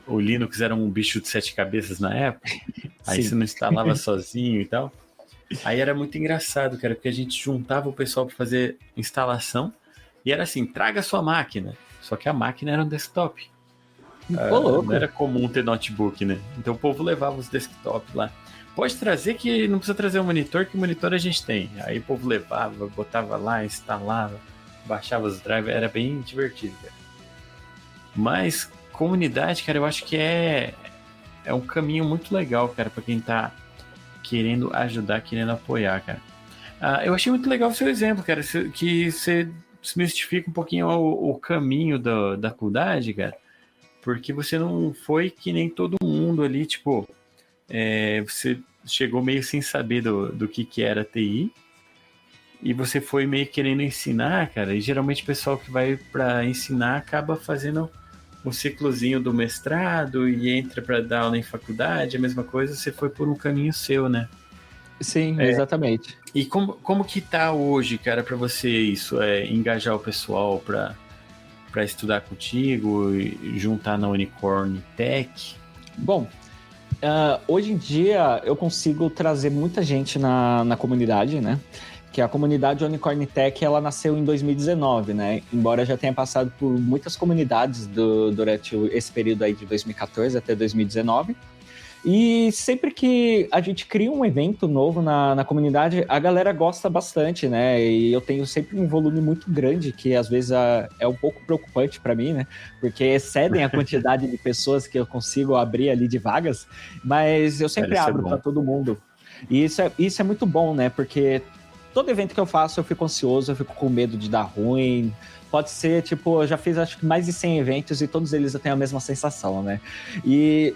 Speaker 1: o Linux era um bicho de 7 cabeças na época, aí você não instalava sozinho e tal. Aí era muito engraçado, cara, porque a gente juntava o pessoal para fazer instalação e era assim, traga a sua máquina. Só que a máquina era um desktop. Não era comum ter notebook, né? Então o povo levava os desktops lá. Pode trazer que não precisa trazer um monitor, que o monitor a gente tem. Aí o povo levava, botava lá, instalava, baixava os drivers, era bem divertido, cara. Mas comunidade, cara, eu acho que é um caminho muito legal, cara, para quem tá querendo ajudar, querendo apoiar, cara. Eu achei muito legal o seu exemplo, cara, que você desmistifica um pouquinho o caminho da faculdade, cara, porque você não foi que nem todo mundo ali, tipo, você chegou meio sem saber do que era TI, e você foi meio querendo ensinar, cara, e geralmente o pessoal que vai para ensinar acaba fazendo o ciclozinho do mestrado e entra para dar aula em faculdade, a mesma coisa, você foi por um caminho seu, né?
Speaker 2: Sim, exatamente.
Speaker 1: E como que tá hoje, cara, para você isso? Engajar o pessoal para estudar contigo e juntar na Unicorn Tech?
Speaker 2: Bom, hoje em dia eu consigo trazer muita gente na comunidade, né? Que a comunidade Unicorn Tech, ela nasceu em 2019, né? Embora já tenha passado por muitas comunidades durante esse período aí de 2014 até 2019. E sempre que a gente cria um evento novo na comunidade, a galera gosta bastante, né? E eu tenho sempre um volume muito grande, que às vezes é um pouco preocupante para mim, né? Porque excedem a quantidade de pessoas que eu consigo abrir ali de vagas, mas eu sempre abro para todo mundo. E isso é muito bom, né? Porque todo evento que eu faço, eu fico ansioso, eu fico com medo de dar ruim. Pode ser, tipo, eu já fiz acho que mais de 100 eventos e todos eles eu tenho a mesma sensação, né? E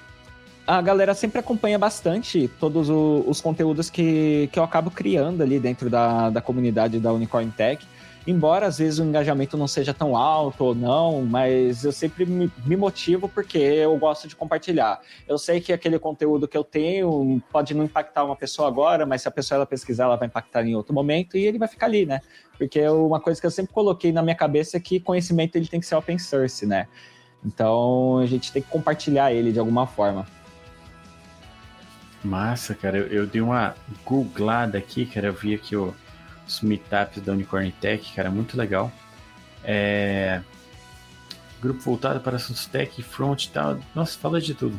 Speaker 2: a galera sempre acompanha bastante todos os conteúdos que eu acabo criando ali dentro da comunidade da Unicorn Tech. Embora às vezes o engajamento não seja tão alto ou não, mas eu sempre me motivo porque eu gosto de compartilhar. Eu sei que aquele conteúdo que eu tenho pode não impactar uma pessoa agora, mas se a pessoa ela pesquisar, ela vai impactar em outro momento e ele vai ficar ali, né? Porque uma coisa que eu sempre coloquei na minha cabeça é que conhecimento ele tem que ser open source, né? Então a gente tem que compartilhar ele de alguma forma.
Speaker 1: Massa, cara. Eu dei uma googlada aqui, cara. Eu vi aqui os meetups da Unicorn Tech, cara. Muito legal. Grupo voltado para assuntos tech, front e tal. Nossa, fala de tudo.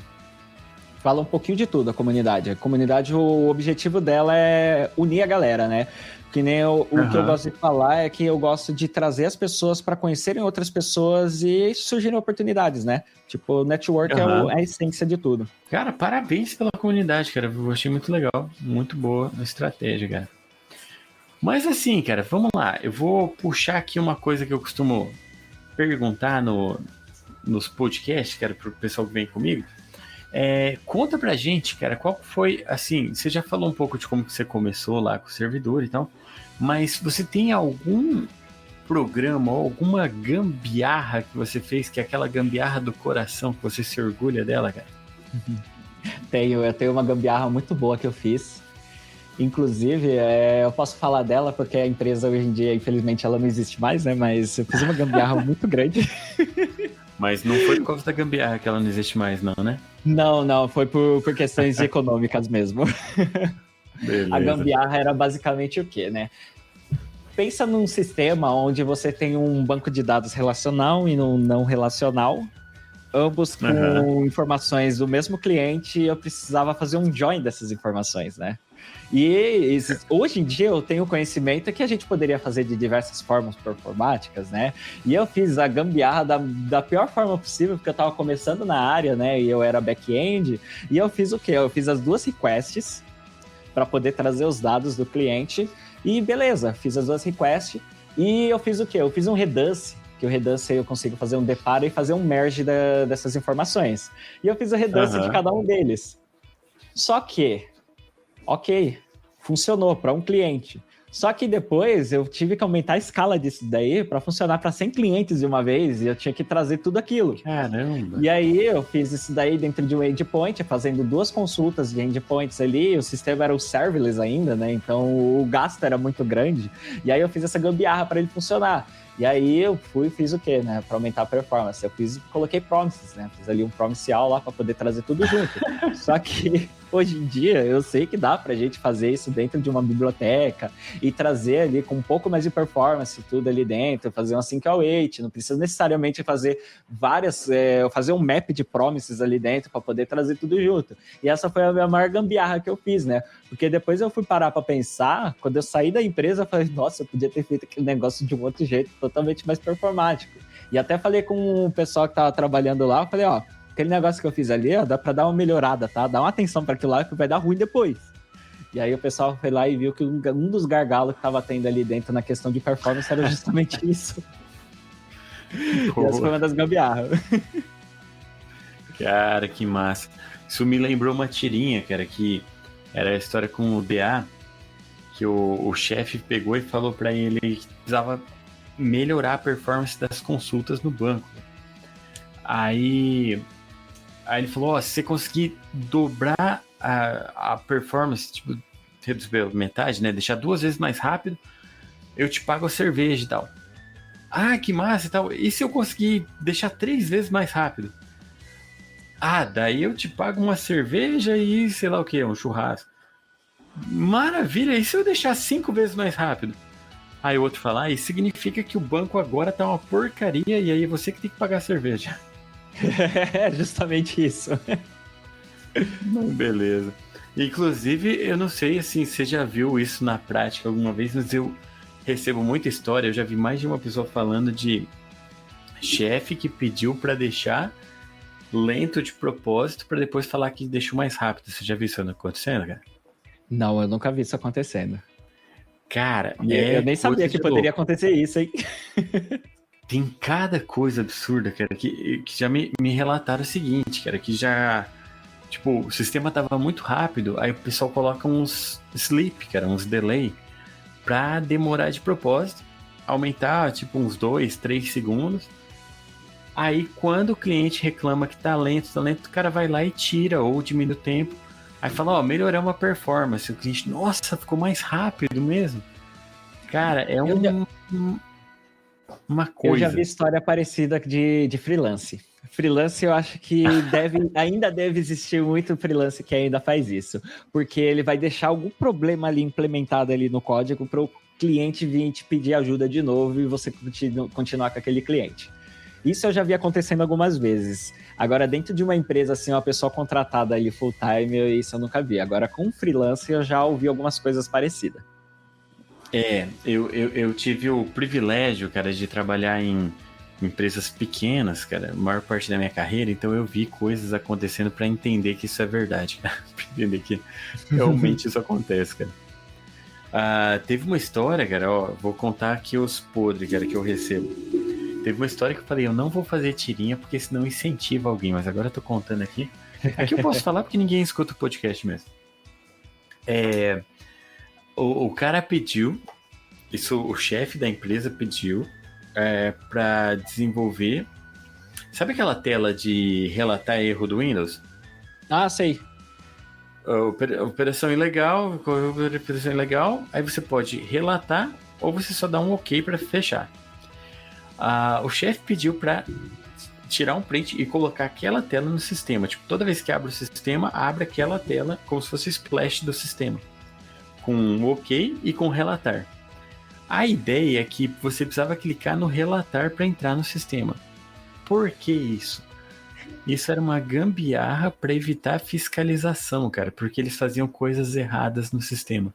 Speaker 2: Fala um pouquinho de tudo a comunidade. A comunidade, o objetivo dela é unir a galera, né? Que nem o que eu gosto de falar é que eu gosto de trazer as pessoas para conhecerem outras pessoas e surgirem oportunidades, né? Tipo, network é a essência de tudo.
Speaker 1: Cara, parabéns pela comunidade, cara. Eu achei muito legal. Muito boa a estratégia, cara. Mas assim, cara, vamos lá. Eu vou puxar aqui uma coisa que eu costumo perguntar nos podcasts, cara, pro pessoal que vem comigo. Conta pra gente, cara, qual foi, assim, você já falou um pouco de como que você começou lá com o servidor e tal, mas você tem algum programa ou alguma gambiarra que você fez, que é aquela gambiarra do coração, que você se orgulha dela, cara?
Speaker 2: Eu tenho uma gambiarra muito boa que eu fiz. Inclusive, eu posso falar dela porque a empresa hoje em dia, infelizmente, ela não existe mais, né? Mas eu fiz uma gambiarra muito grande.
Speaker 1: Mas não foi por causa da gambiarra que ela não existe mais, não, né?
Speaker 2: Não, foi por questões econômicas mesmo.
Speaker 1: Beleza.
Speaker 2: A gambiarra era basicamente o quê, né? Pensa num sistema onde você tem um banco de dados relacional e um não relacional, ambos com informações do mesmo cliente, e eu precisava fazer um join dessas informações, né? E hoje em dia eu tenho conhecimento que a gente poderia fazer de diversas formas performáticas, né? E eu fiz a gambiarra da pior forma possível, porque eu estava começando na área, né? E eu era back-end. E eu fiz o quê? Eu fiz as duas requests para poder trazer os dados do cliente. E beleza, fiz as duas requests. E eu fiz o quê? Eu fiz um redance, que o redance eu consigo fazer um deparo e fazer um merge dessas informações. E eu fiz o redance de cada um deles. Só que, ok, funcionou para um cliente. Só que depois eu tive que aumentar a escala disso daí para funcionar para 100 clientes de uma vez e eu tinha que trazer tudo aquilo.
Speaker 1: Caramba!
Speaker 2: E aí eu fiz isso daí dentro de um endpoint, fazendo 2 consultas de endpoints ali, o sistema era o serverless ainda, né? Então o gasto era muito grande. E aí eu fiz essa gambiarra para ele funcionar. E aí eu fiz o quê, né? Para aumentar a performance. Eu coloquei promises, né? Fiz ali um promiseal lá para poder trazer tudo junto. Só que hoje em dia eu sei que dá pra gente fazer isso dentro de uma biblioteca e trazer ali com um pouco mais de performance tudo ali dentro, fazer um async await, não precisa necessariamente fazer fazer um map de promises ali dentro para poder trazer tudo junto. E essa foi a minha maior gambiarra que eu fiz, né? Porque depois eu fui parar para pensar, quando eu saí da empresa, eu falei, nossa, eu podia ter feito aquele negócio de um outro jeito, totalmente mais performático. E até falei com o pessoal que tava trabalhando lá, eu falei, ó, aquele negócio que eu fiz ali, ó, dá pra dar uma melhorada, tá? Dá uma atenção para aquilo lá que vai dar ruim depois. E aí o pessoal foi lá e viu que um dos gargalos que tava tendo ali dentro na questão de performance era justamente isso. E essa foi uma das gambiarras.
Speaker 1: Cara, que massa. Isso me lembrou uma tirinha, cara, que era a história com o DA, que o chefe pegou e falou pra ele que precisava melhorar a performance das consultas no banco. Aí ele falou, ó, se você conseguir dobrar a performance, tipo, reduzir pela metade, né, deixar 2 vezes mais rápido, eu te pago a cerveja e tal. Ah, que massa e tal. E se eu conseguir deixar 3 vezes mais rápido? Ah, daí eu te pago uma cerveja e sei lá o que, um churrasco. Maravilha, e se eu deixar 5 vezes mais rápido? Aí o outro fala, isso significa que o banco agora tá uma porcaria e aí você que tem que pagar a cerveja.
Speaker 2: É justamente isso.
Speaker 1: Beleza. Inclusive, eu não sei assim, se você já viu isso na prática alguma vez, mas eu recebo muita história. Eu já vi mais de uma pessoa falando de chefe que pediu para deixar lento de propósito para depois falar que deixou mais rápido. Você já viu isso acontecendo, cara?
Speaker 2: Não, eu nunca vi isso acontecendo.
Speaker 1: Cara,
Speaker 2: Eu nem sabia que poderia acontecer isso, hein?
Speaker 1: Tem cada coisa absurda, cara, que já me relataram o seguinte, cara, que já, tipo, o sistema tava muito rápido, aí o pessoal coloca uns sleep, cara, uns delay, pra demorar de propósito, aumentar, tipo, uns 2, 3 segundos. Aí, quando o cliente reclama que tá lento, o cara vai lá e tira ou diminui o tempo. Aí fala, ó, melhoramos a performance. O cliente, nossa, ficou mais rápido mesmo. Cara, é uma coisa.
Speaker 2: Eu já vi história parecida de freelance. Freelance, eu acho que ainda deve existir muito freelance que ainda faz isso. Porque ele vai deixar algum problema ali implementado ali no código para o cliente vir te pedir ajuda de novo e você continuar com aquele cliente. Isso eu já vi acontecendo algumas vezes. Agora, dentro de uma empresa, assim, uma pessoa contratada ali full time, isso eu nunca vi. Agora, com freelance, eu já ouvi algumas coisas parecidas.
Speaker 1: Eu tive o privilégio, cara, de trabalhar em empresas pequenas, cara, a maior parte da minha carreira, então eu vi coisas acontecendo para entender que isso é verdade, cara. Pra entender que realmente isso acontece, cara. Teve uma história, cara, ó, vou contar aqui os podres, cara, que eu recebo. Teve uma história que eu falei, eu não vou fazer tirinha porque senão incentiva alguém, mas agora eu tô contando aqui. Aqui eu posso falar porque ninguém escuta o podcast mesmo. O cara pediu, isso o chefe da empresa pediu para desenvolver. Sabe aquela tela de relatar erro do Windows?
Speaker 2: Ah, sei.
Speaker 1: Operação ilegal, operação ilegal, aí você pode relatar ou você só dá um OK para fechar. O chefe pediu para tirar um print e colocar aquela tela no sistema. Tipo, toda vez que abre o sistema, abre aquela tela como se fosse o splash do sistema. Com um OK e com relatar. A ideia é que você precisava clicar no relatar para entrar no sistema. Por que isso? Isso era uma gambiarra para evitar fiscalização, cara, porque eles faziam coisas erradas no sistema.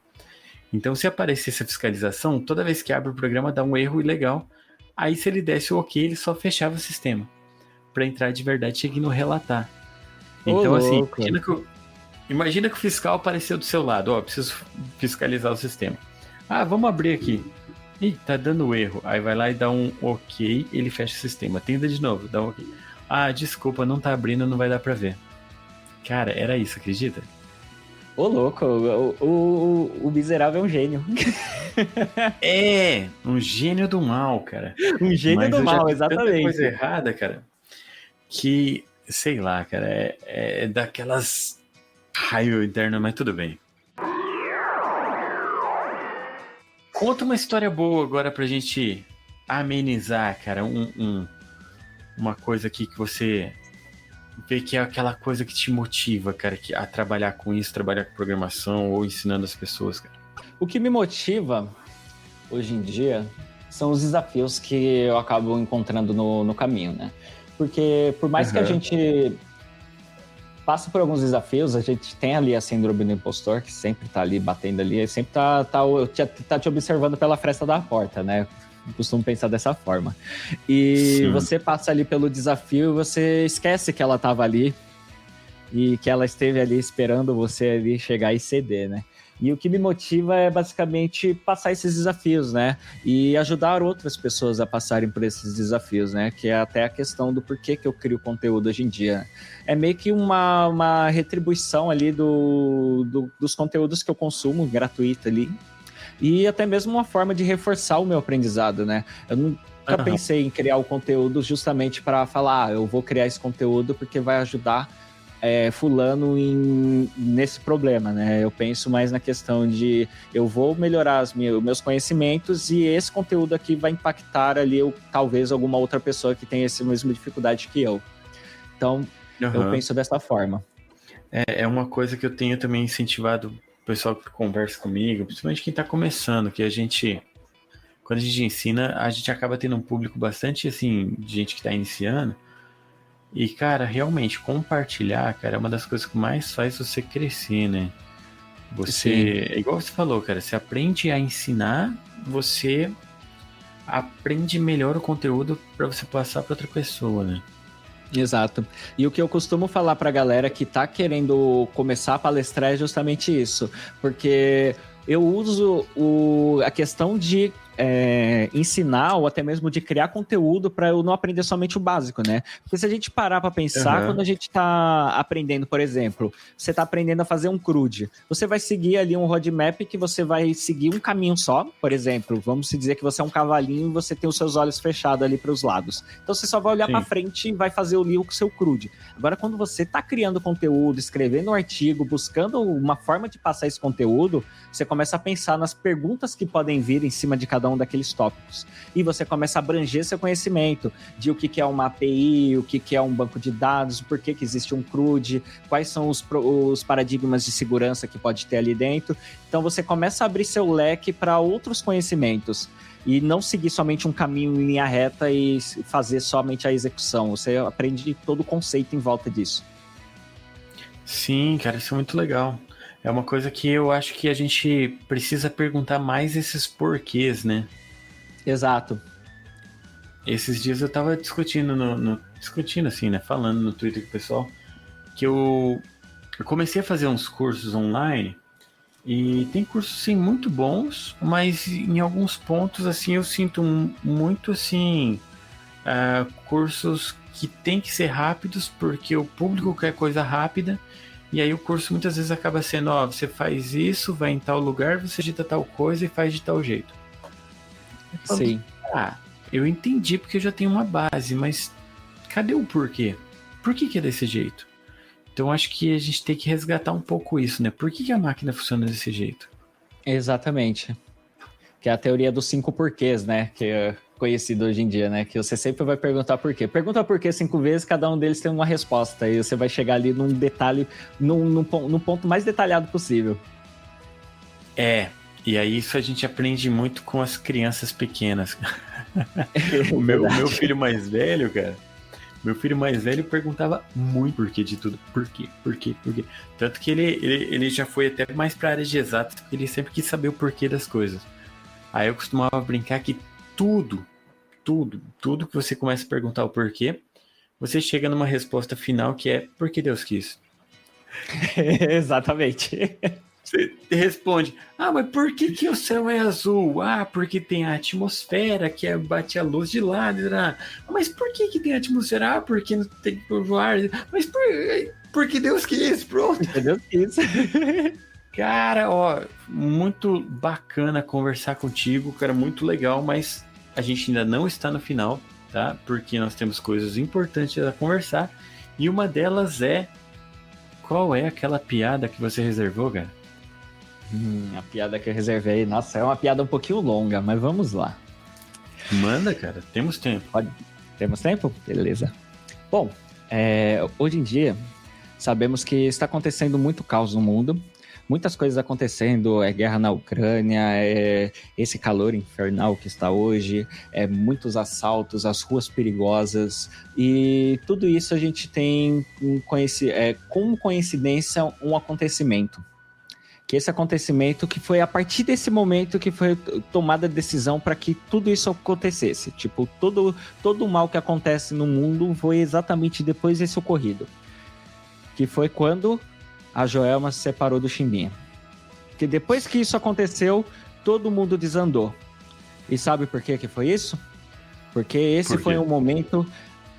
Speaker 1: Então, se aparecesse a fiscalização, toda vez que abre o programa dá um erro ilegal. Aí, se ele desse o OK, ele só fechava o sistema. Para entrar de verdade, tinha que no relatar. Então, assim, imagina que o fiscal apareceu do seu lado. Ó, preciso fiscalizar o sistema. Vamos abrir aqui. Ih, tá dando erro. Aí vai lá e dá um OK, ele fecha o sistema. Tenta de novo, dá um OK. Desculpa, não tá abrindo, não vai dar pra ver. Cara, era isso, acredita?
Speaker 2: Ô, louco, o miserável é um gênio.
Speaker 1: Um gênio do mal, cara.
Speaker 2: Um gênio do mal, exatamente.
Speaker 1: Tanta coisa errada, cara, que, sei lá, cara, é daquelas raio interno, mas tudo bem. Conta uma história boa agora pra gente amenizar, cara, uma coisa aqui que você vê que é aquela coisa que te motiva, cara, a trabalhar com isso, trabalhar com programação ou ensinando as pessoas, cara.
Speaker 2: O que me motiva hoje em dia são os desafios que eu acabo encontrando no caminho, né? Porque por mais que a gente passe por alguns desafios, a gente tem ali a síndrome do impostor, que sempre tá ali batendo ali, sempre tá te observando pela fresta da porta, né? Eu costumo pensar dessa forma. E Sim. Você passa ali pelo desafio e você esquece que ela tava ali e que ela esteve ali esperando você ali chegar e ceder, né? E o que me motiva é basicamente passar esses desafios, né? E ajudar outras pessoas a passarem por esses desafios, né? Que é até a questão do porquê que eu crio conteúdo hoje em dia. É meio que uma retribuição ali dos conteúdos que eu consumo gratuito ali. E até mesmo uma forma de reforçar o meu aprendizado, né? Eu nunca pensei em criar o conteúdo justamente para falar, eu vou criar esse conteúdo porque vai ajudar fulano nesse problema, né? Eu penso mais na questão de eu vou melhorar os meus conhecimentos e esse conteúdo aqui vai impactar ali talvez alguma outra pessoa que tenha essa mesma dificuldade que eu. Então, eu penso dessa forma.
Speaker 1: É uma coisa que eu tenho também incentivado o pessoal que conversa comigo, principalmente quem está começando, que quando a gente ensina, a gente acaba tendo um público bastante, assim, de gente que está iniciando. E, cara, realmente, compartilhar, cara, é uma das coisas que mais faz você crescer, né? Você, é igual você falou, cara, você aprende a ensinar, você aprende melhor o conteúdo para você passar para outra pessoa, né?
Speaker 2: Exato. E o que eu costumo falar pra galera que tá querendo começar a palestrar é justamente isso. Porque eu uso a questão de ensinar ou até mesmo de criar conteúdo para eu não aprender somente o básico, né? Porque se a gente parar para pensar, quando a gente tá aprendendo, por exemplo, você tá aprendendo a fazer um CRUD, você vai seguir ali um roadmap que você vai seguir um caminho só, por exemplo, vamos dizer que você é um cavalinho e você tem os seus olhos fechados ali para os lados. Então você só vai olhar para frente e vai fazer o seu CRUD. Agora, quando você tá criando conteúdo, escrevendo um artigo, buscando uma forma de passar esse conteúdo, você começa a pensar nas perguntas que podem vir em cima de cada um daqueles tópicos. E você começa a abranger seu conhecimento de o que é uma API, o que é um banco de dados, por que existe um CRUD, quais são os paradigmas de segurança que pode ter ali dentro. Então você começa a abrir seu leque para outros conhecimentos e não seguir somente um caminho em linha reta e fazer somente a execução. Você aprende todo o conceito em volta disso.
Speaker 1: Sim, cara, isso é muito legal. É uma coisa que eu acho que a gente precisa perguntar mais esses porquês, né?
Speaker 2: Exato.
Speaker 1: Esses dias eu tava discutindo, discutindo assim, né? Falando no Twitter com o pessoal, que eu comecei a fazer uns cursos online e tem cursos, sim, muito bons, mas em alguns pontos, assim, eu sinto muito, assim, cursos que tem que ser rápidos porque o público quer coisa rápida. E aí o curso muitas vezes acaba sendo, você faz isso, vai em tal lugar, você digita tal coisa e faz de tal jeito.
Speaker 2: Sim.
Speaker 1: Eu entendi porque eu já tenho uma base, mas cadê o porquê? Por que é desse jeito? Então acho que a gente tem que resgatar um pouco isso, né? Por que a máquina funciona desse jeito?
Speaker 2: Exatamente. Que é a teoria dos 5 porquês, né? Que é conhecido hoje em dia, né? Que você sempre vai perguntar por quê. Pergunta por quê 5 vezes, cada um deles tem uma resposta. E você vai chegar ali num detalhe, num ponto mais detalhado possível.
Speaker 1: E aí isso a gente aprende muito com as crianças pequenas. o meu filho mais velho, cara, perguntava muito por quê de tudo. Por quê? Tanto que ele já foi até mais pra área de exatas, porque ele sempre quis saber o porquê das coisas. Aí eu costumava brincar que tudo que você começa a perguntar o porquê, você chega numa resposta final que é porque Deus quis.
Speaker 2: Exatamente.
Speaker 1: Você responde, mas por que o céu é azul? Porque tem a atmosfera que bate a luz de lá. Mas por que tem a atmosfera? Porque não tem o ar. Mas porque Deus quis, pronto.
Speaker 2: Porque Deus quis.
Speaker 1: Cara, muito bacana conversar contigo, cara, muito legal, mas a gente ainda não está no final, tá? Porque nós temos coisas importantes a conversar, e uma delas é, qual é aquela piada que você reservou, cara?
Speaker 2: A piada que eu reservei, nossa, é uma piada um pouquinho longa, mas vamos lá.
Speaker 1: Manda, cara, temos tempo.
Speaker 2: Temos tempo? Beleza. Bom, hoje em dia, sabemos que está acontecendo muito caos no mundo, muitas coisas acontecendo, guerra na Ucrânia, esse calor infernal que está hoje, muitos assaltos, as ruas perigosas, e tudo isso a gente tem como coincidência um acontecimento. Que esse acontecimento que foi a partir desse momento que foi tomada a decisão para que tudo isso acontecesse. Tipo, todo o mal que acontece no mundo foi exatamente depois desse ocorrido. Que foi quando a Joelma se separou do Chimbinha. Que depois que isso aconteceu, todo mundo desandou. E sabe por que foi isso? Porque esse foi um momento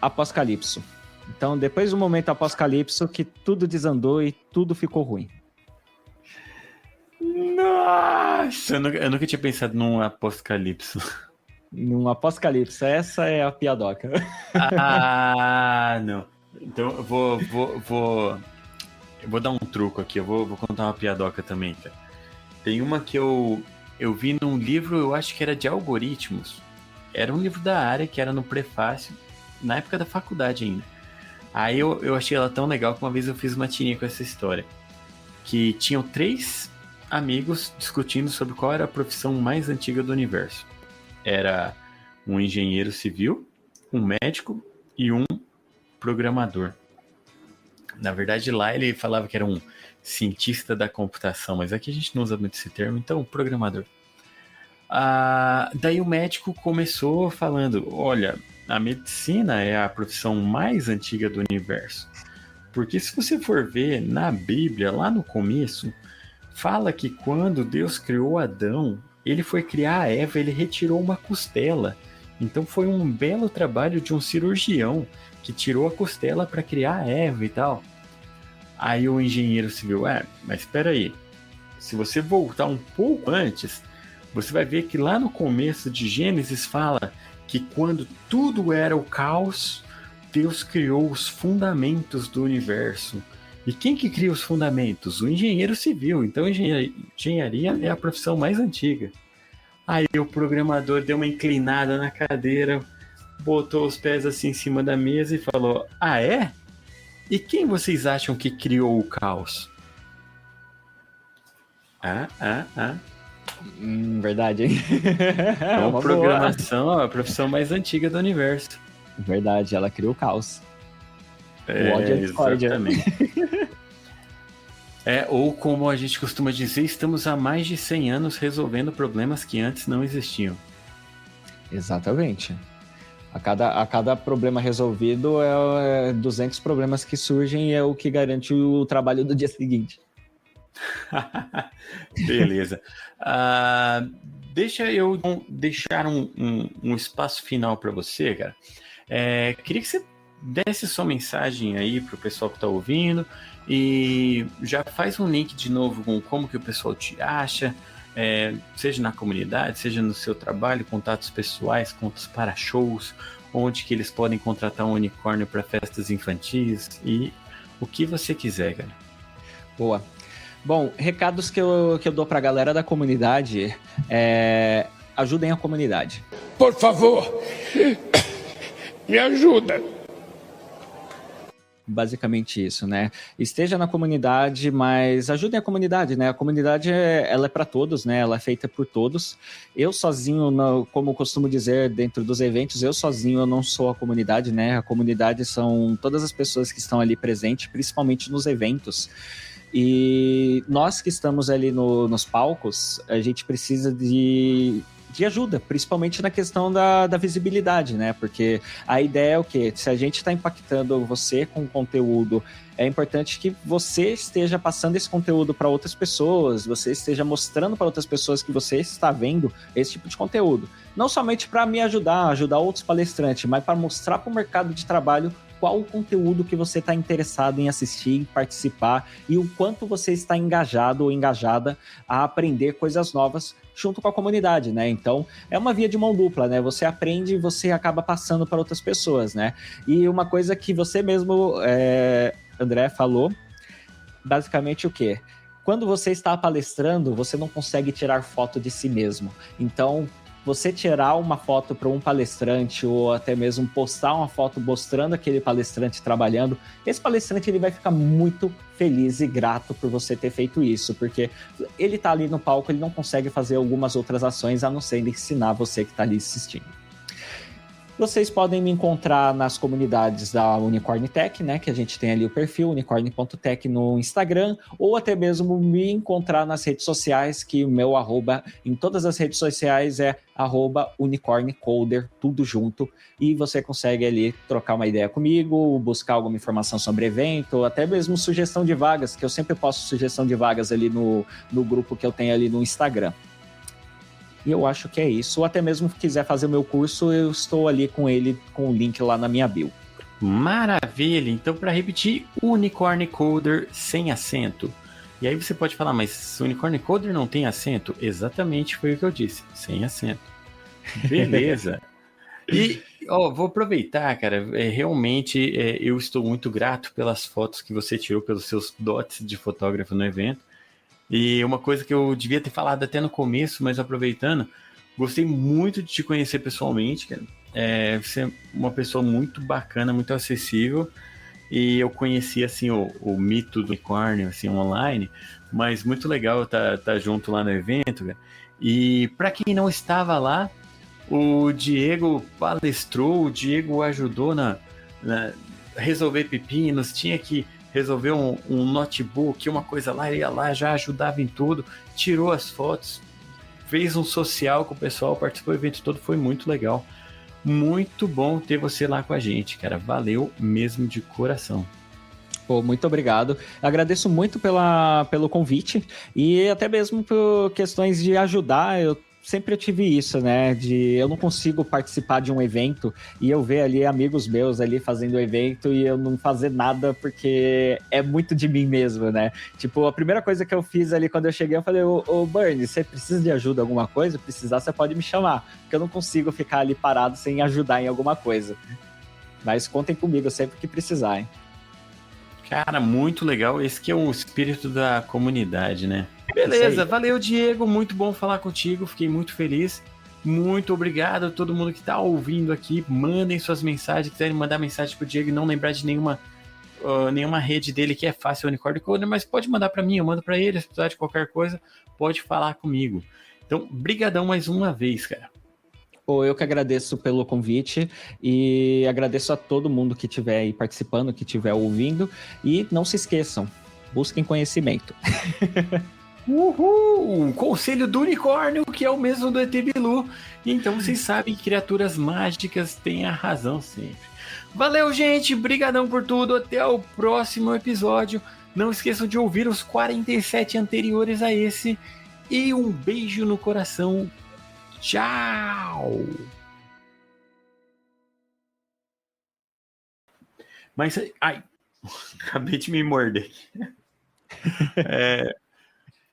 Speaker 2: apocalipse. Então, depois do momento apocalipse, que tudo desandou e tudo ficou ruim.
Speaker 1: Nossa! Eu nunca tinha pensado num apocalipse.
Speaker 2: Num apocalipse, essa é a piadoca.
Speaker 1: Não. Então eu vou dar um truco aqui, eu vou contar uma piadoca também, cara. Tem uma que eu vi num livro, eu acho que era de algoritmos. Era um livro da área, que era no prefácio, na época da faculdade ainda. Aí eu achei ela tão legal que uma vez eu fiz uma tirinha com essa história. Que tinham 3 amigos discutindo sobre qual era a profissão mais antiga do universo. Era um engenheiro civil, um médico e um programador. Na verdade, lá ele falava que era um cientista da computação, mas aqui a gente não usa muito esse termo, então programador. Daí o médico começou falando, olha, a medicina é a profissão mais antiga do universo. Porque se você for ver na Bíblia, lá no começo, fala que quando Deus criou Adão, ele foi criar a Eva, ele retirou uma costela. Então foi um belo trabalho de um cirurgião que tirou a costela para criar a Eva e tal. Aí o engenheiro civil, mas espera aí, se você voltar um pouco antes, você vai ver que lá no começo de Gênesis fala que quando tudo era o caos, Deus criou os fundamentos do universo. E quem que cria os fundamentos? O engenheiro civil. Então engenharia é a profissão mais antiga. Aí o programador deu uma inclinada na cadeira, botou os pés assim em cima da mesa e falou, é? E quem vocês acham que criou o caos?
Speaker 2: Verdade, hein?
Speaker 1: Então, programação é a profissão mais antiga do universo.
Speaker 2: Verdade, ela criou o caos. O ódio é discórdia.
Speaker 1: Exatamente. Ou como a gente costuma dizer, estamos há mais de 100 anos resolvendo problemas que antes não existiam.
Speaker 2: Exatamente. A cada problema resolvido é 200 problemas que surgem e é o que garante o trabalho do dia seguinte.
Speaker 1: Beleza. Deixa eu deixar um espaço final para você, cara. Queria que você desse sua mensagem aí para o pessoal que está ouvindo e já faz um link de novo com como que o pessoal te acha, seja na comunidade, seja no seu trabalho, contatos pessoais, contas para shows, onde que eles podem contratar um unicórnio para festas infantis e o que você quiser, cara.
Speaker 2: Boa. Bom, recados que eu dou pra galera da comunidade ajudem a comunidade.
Speaker 5: Por favor, me ajuda.
Speaker 2: Basicamente isso, né? Esteja na comunidade, mas ajudem a comunidade, né? A comunidade, ela é para todos, né? Ela é feita por todos. Eu sozinho, como eu costumo dizer dentro dos eventos, eu sozinho eu não sou a comunidade, né? A comunidade são todas as pessoas que estão ali presentes, principalmente nos eventos. E nós que estamos ali nos palcos, a gente precisa de ajuda, principalmente na questão da visibilidade, né? Porque a ideia é o quê? Se a gente está impactando você com conteúdo, é importante que você esteja passando esse conteúdo para outras pessoas, você esteja mostrando para outras pessoas que você está vendo esse tipo de conteúdo. Não somente para me ajudar outros palestrantes, mas para mostrar para o mercado de trabalho qual o conteúdo que você está interessado em assistir, participar e o quanto você está engajado ou engajada a aprender coisas novas junto com a comunidade, né? Então, é uma via de mão dupla, né? Você aprende e você acaba passando para outras pessoas, né? E uma coisa que você mesmo, André, falou, basicamente o quê? Quando você está palestrando, você não consegue tirar foto de si mesmo. Então, você tirar uma foto para um palestrante ou até mesmo postar uma foto mostrando aquele palestrante trabalhando, esse palestrante ele vai ficar muito feliz e grato por você ter feito isso, porque ele está ali no palco, ele não consegue fazer algumas outras ações a não ser ensinar você que está ali assistindo. Vocês podem me encontrar nas comunidades da Unicorn Tech, né? Que a gente tem ali o perfil unicorn.tech no Instagram, ou até mesmo me encontrar nas redes sociais, que o meu arroba em todas as redes sociais é @unicorncoder, tudo junto, e você consegue ali trocar uma ideia comigo, buscar alguma informação sobre evento, ou até mesmo sugestão de vagas, que eu sempre posto sugestão de vagas ali no grupo que eu tenho ali no Instagram. E eu acho que é isso. Ou até mesmo se quiser fazer o meu curso, eu estou ali com ele, com o link lá na minha bio.
Speaker 1: Maravilha! Então, para repetir, Unicorn Coder sem acento. E aí você pode falar, mas Unicorn Coder não tem acento? Exatamente, foi o que eu disse, sem acento. Beleza. E vou aproveitar, cara, realmente eu estou muito grato pelas fotos que você tirou, pelos seus dotes de fotógrafo no evento. E uma coisa que eu devia ter falado até no começo, mas aproveitando, gostei muito de te conhecer pessoalmente, cara. Você é uma pessoa muito bacana, muito acessível, e eu conheci, assim, o mito do unicórnio, assim, online, mas muito legal tá junto lá no evento, cara. E para quem não estava lá, o Diego palestrou, o Diego ajudou resolver pepinos, tinha que resolver um notebook, uma coisa lá, ia lá, já ajudava em tudo, tirou as fotos, fez um social com o pessoal, participou do evento todo, foi muito legal. Muito bom ter você lá com a gente, cara. Valeu mesmo de coração.
Speaker 2: Pô, muito obrigado. Agradeço muito pelo convite e até mesmo por questões de ajudar. Eu sempre tive isso, né? Eu não consigo participar de um evento e eu ver ali amigos meus ali fazendo o evento e eu não fazer nada porque é muito de mim mesmo, né? Tipo, a primeira coisa que eu fiz ali quando eu cheguei, eu falei, ô Bernie, você precisa de ajuda em alguma coisa? Precisar, você pode me chamar, porque eu não consigo ficar ali parado sem ajudar em alguma coisa. Mas contem comigo sempre que precisar, hein?
Speaker 1: Cara, muito legal. Esse que é o espírito da comunidade, né? Beleza, valeu, Diego. Muito bom falar contigo. Fiquei muito feliz. Muito obrigado a todo mundo que tá ouvindo aqui. Mandem suas mensagens. Quiserem mandar mensagem pro Diego e não lembrar de nenhuma rede dele, que é fácil, Unicórnio Coder, mas pode mandar para mim, eu mando para ele. Se precisar de qualquer coisa, pode falar comigo. Então, brigadão mais uma vez, cara.
Speaker 2: Pô, eu que agradeço pelo convite e agradeço a todo mundo que estiver aí participando, que estiver ouvindo. E não se esqueçam, busquem conhecimento.
Speaker 1: Uhul! Conselho do Unicórnio, que é o mesmo do ET Bilu. Então vocês sabem que criaturas mágicas têm a razão sempre. Valeu, gente! Brigadão por tudo. Até o próximo episódio. Não esqueçam de ouvir os 47 anteriores a esse. E um beijo no coração. Tchau! Mas, ai, acabei de me morder.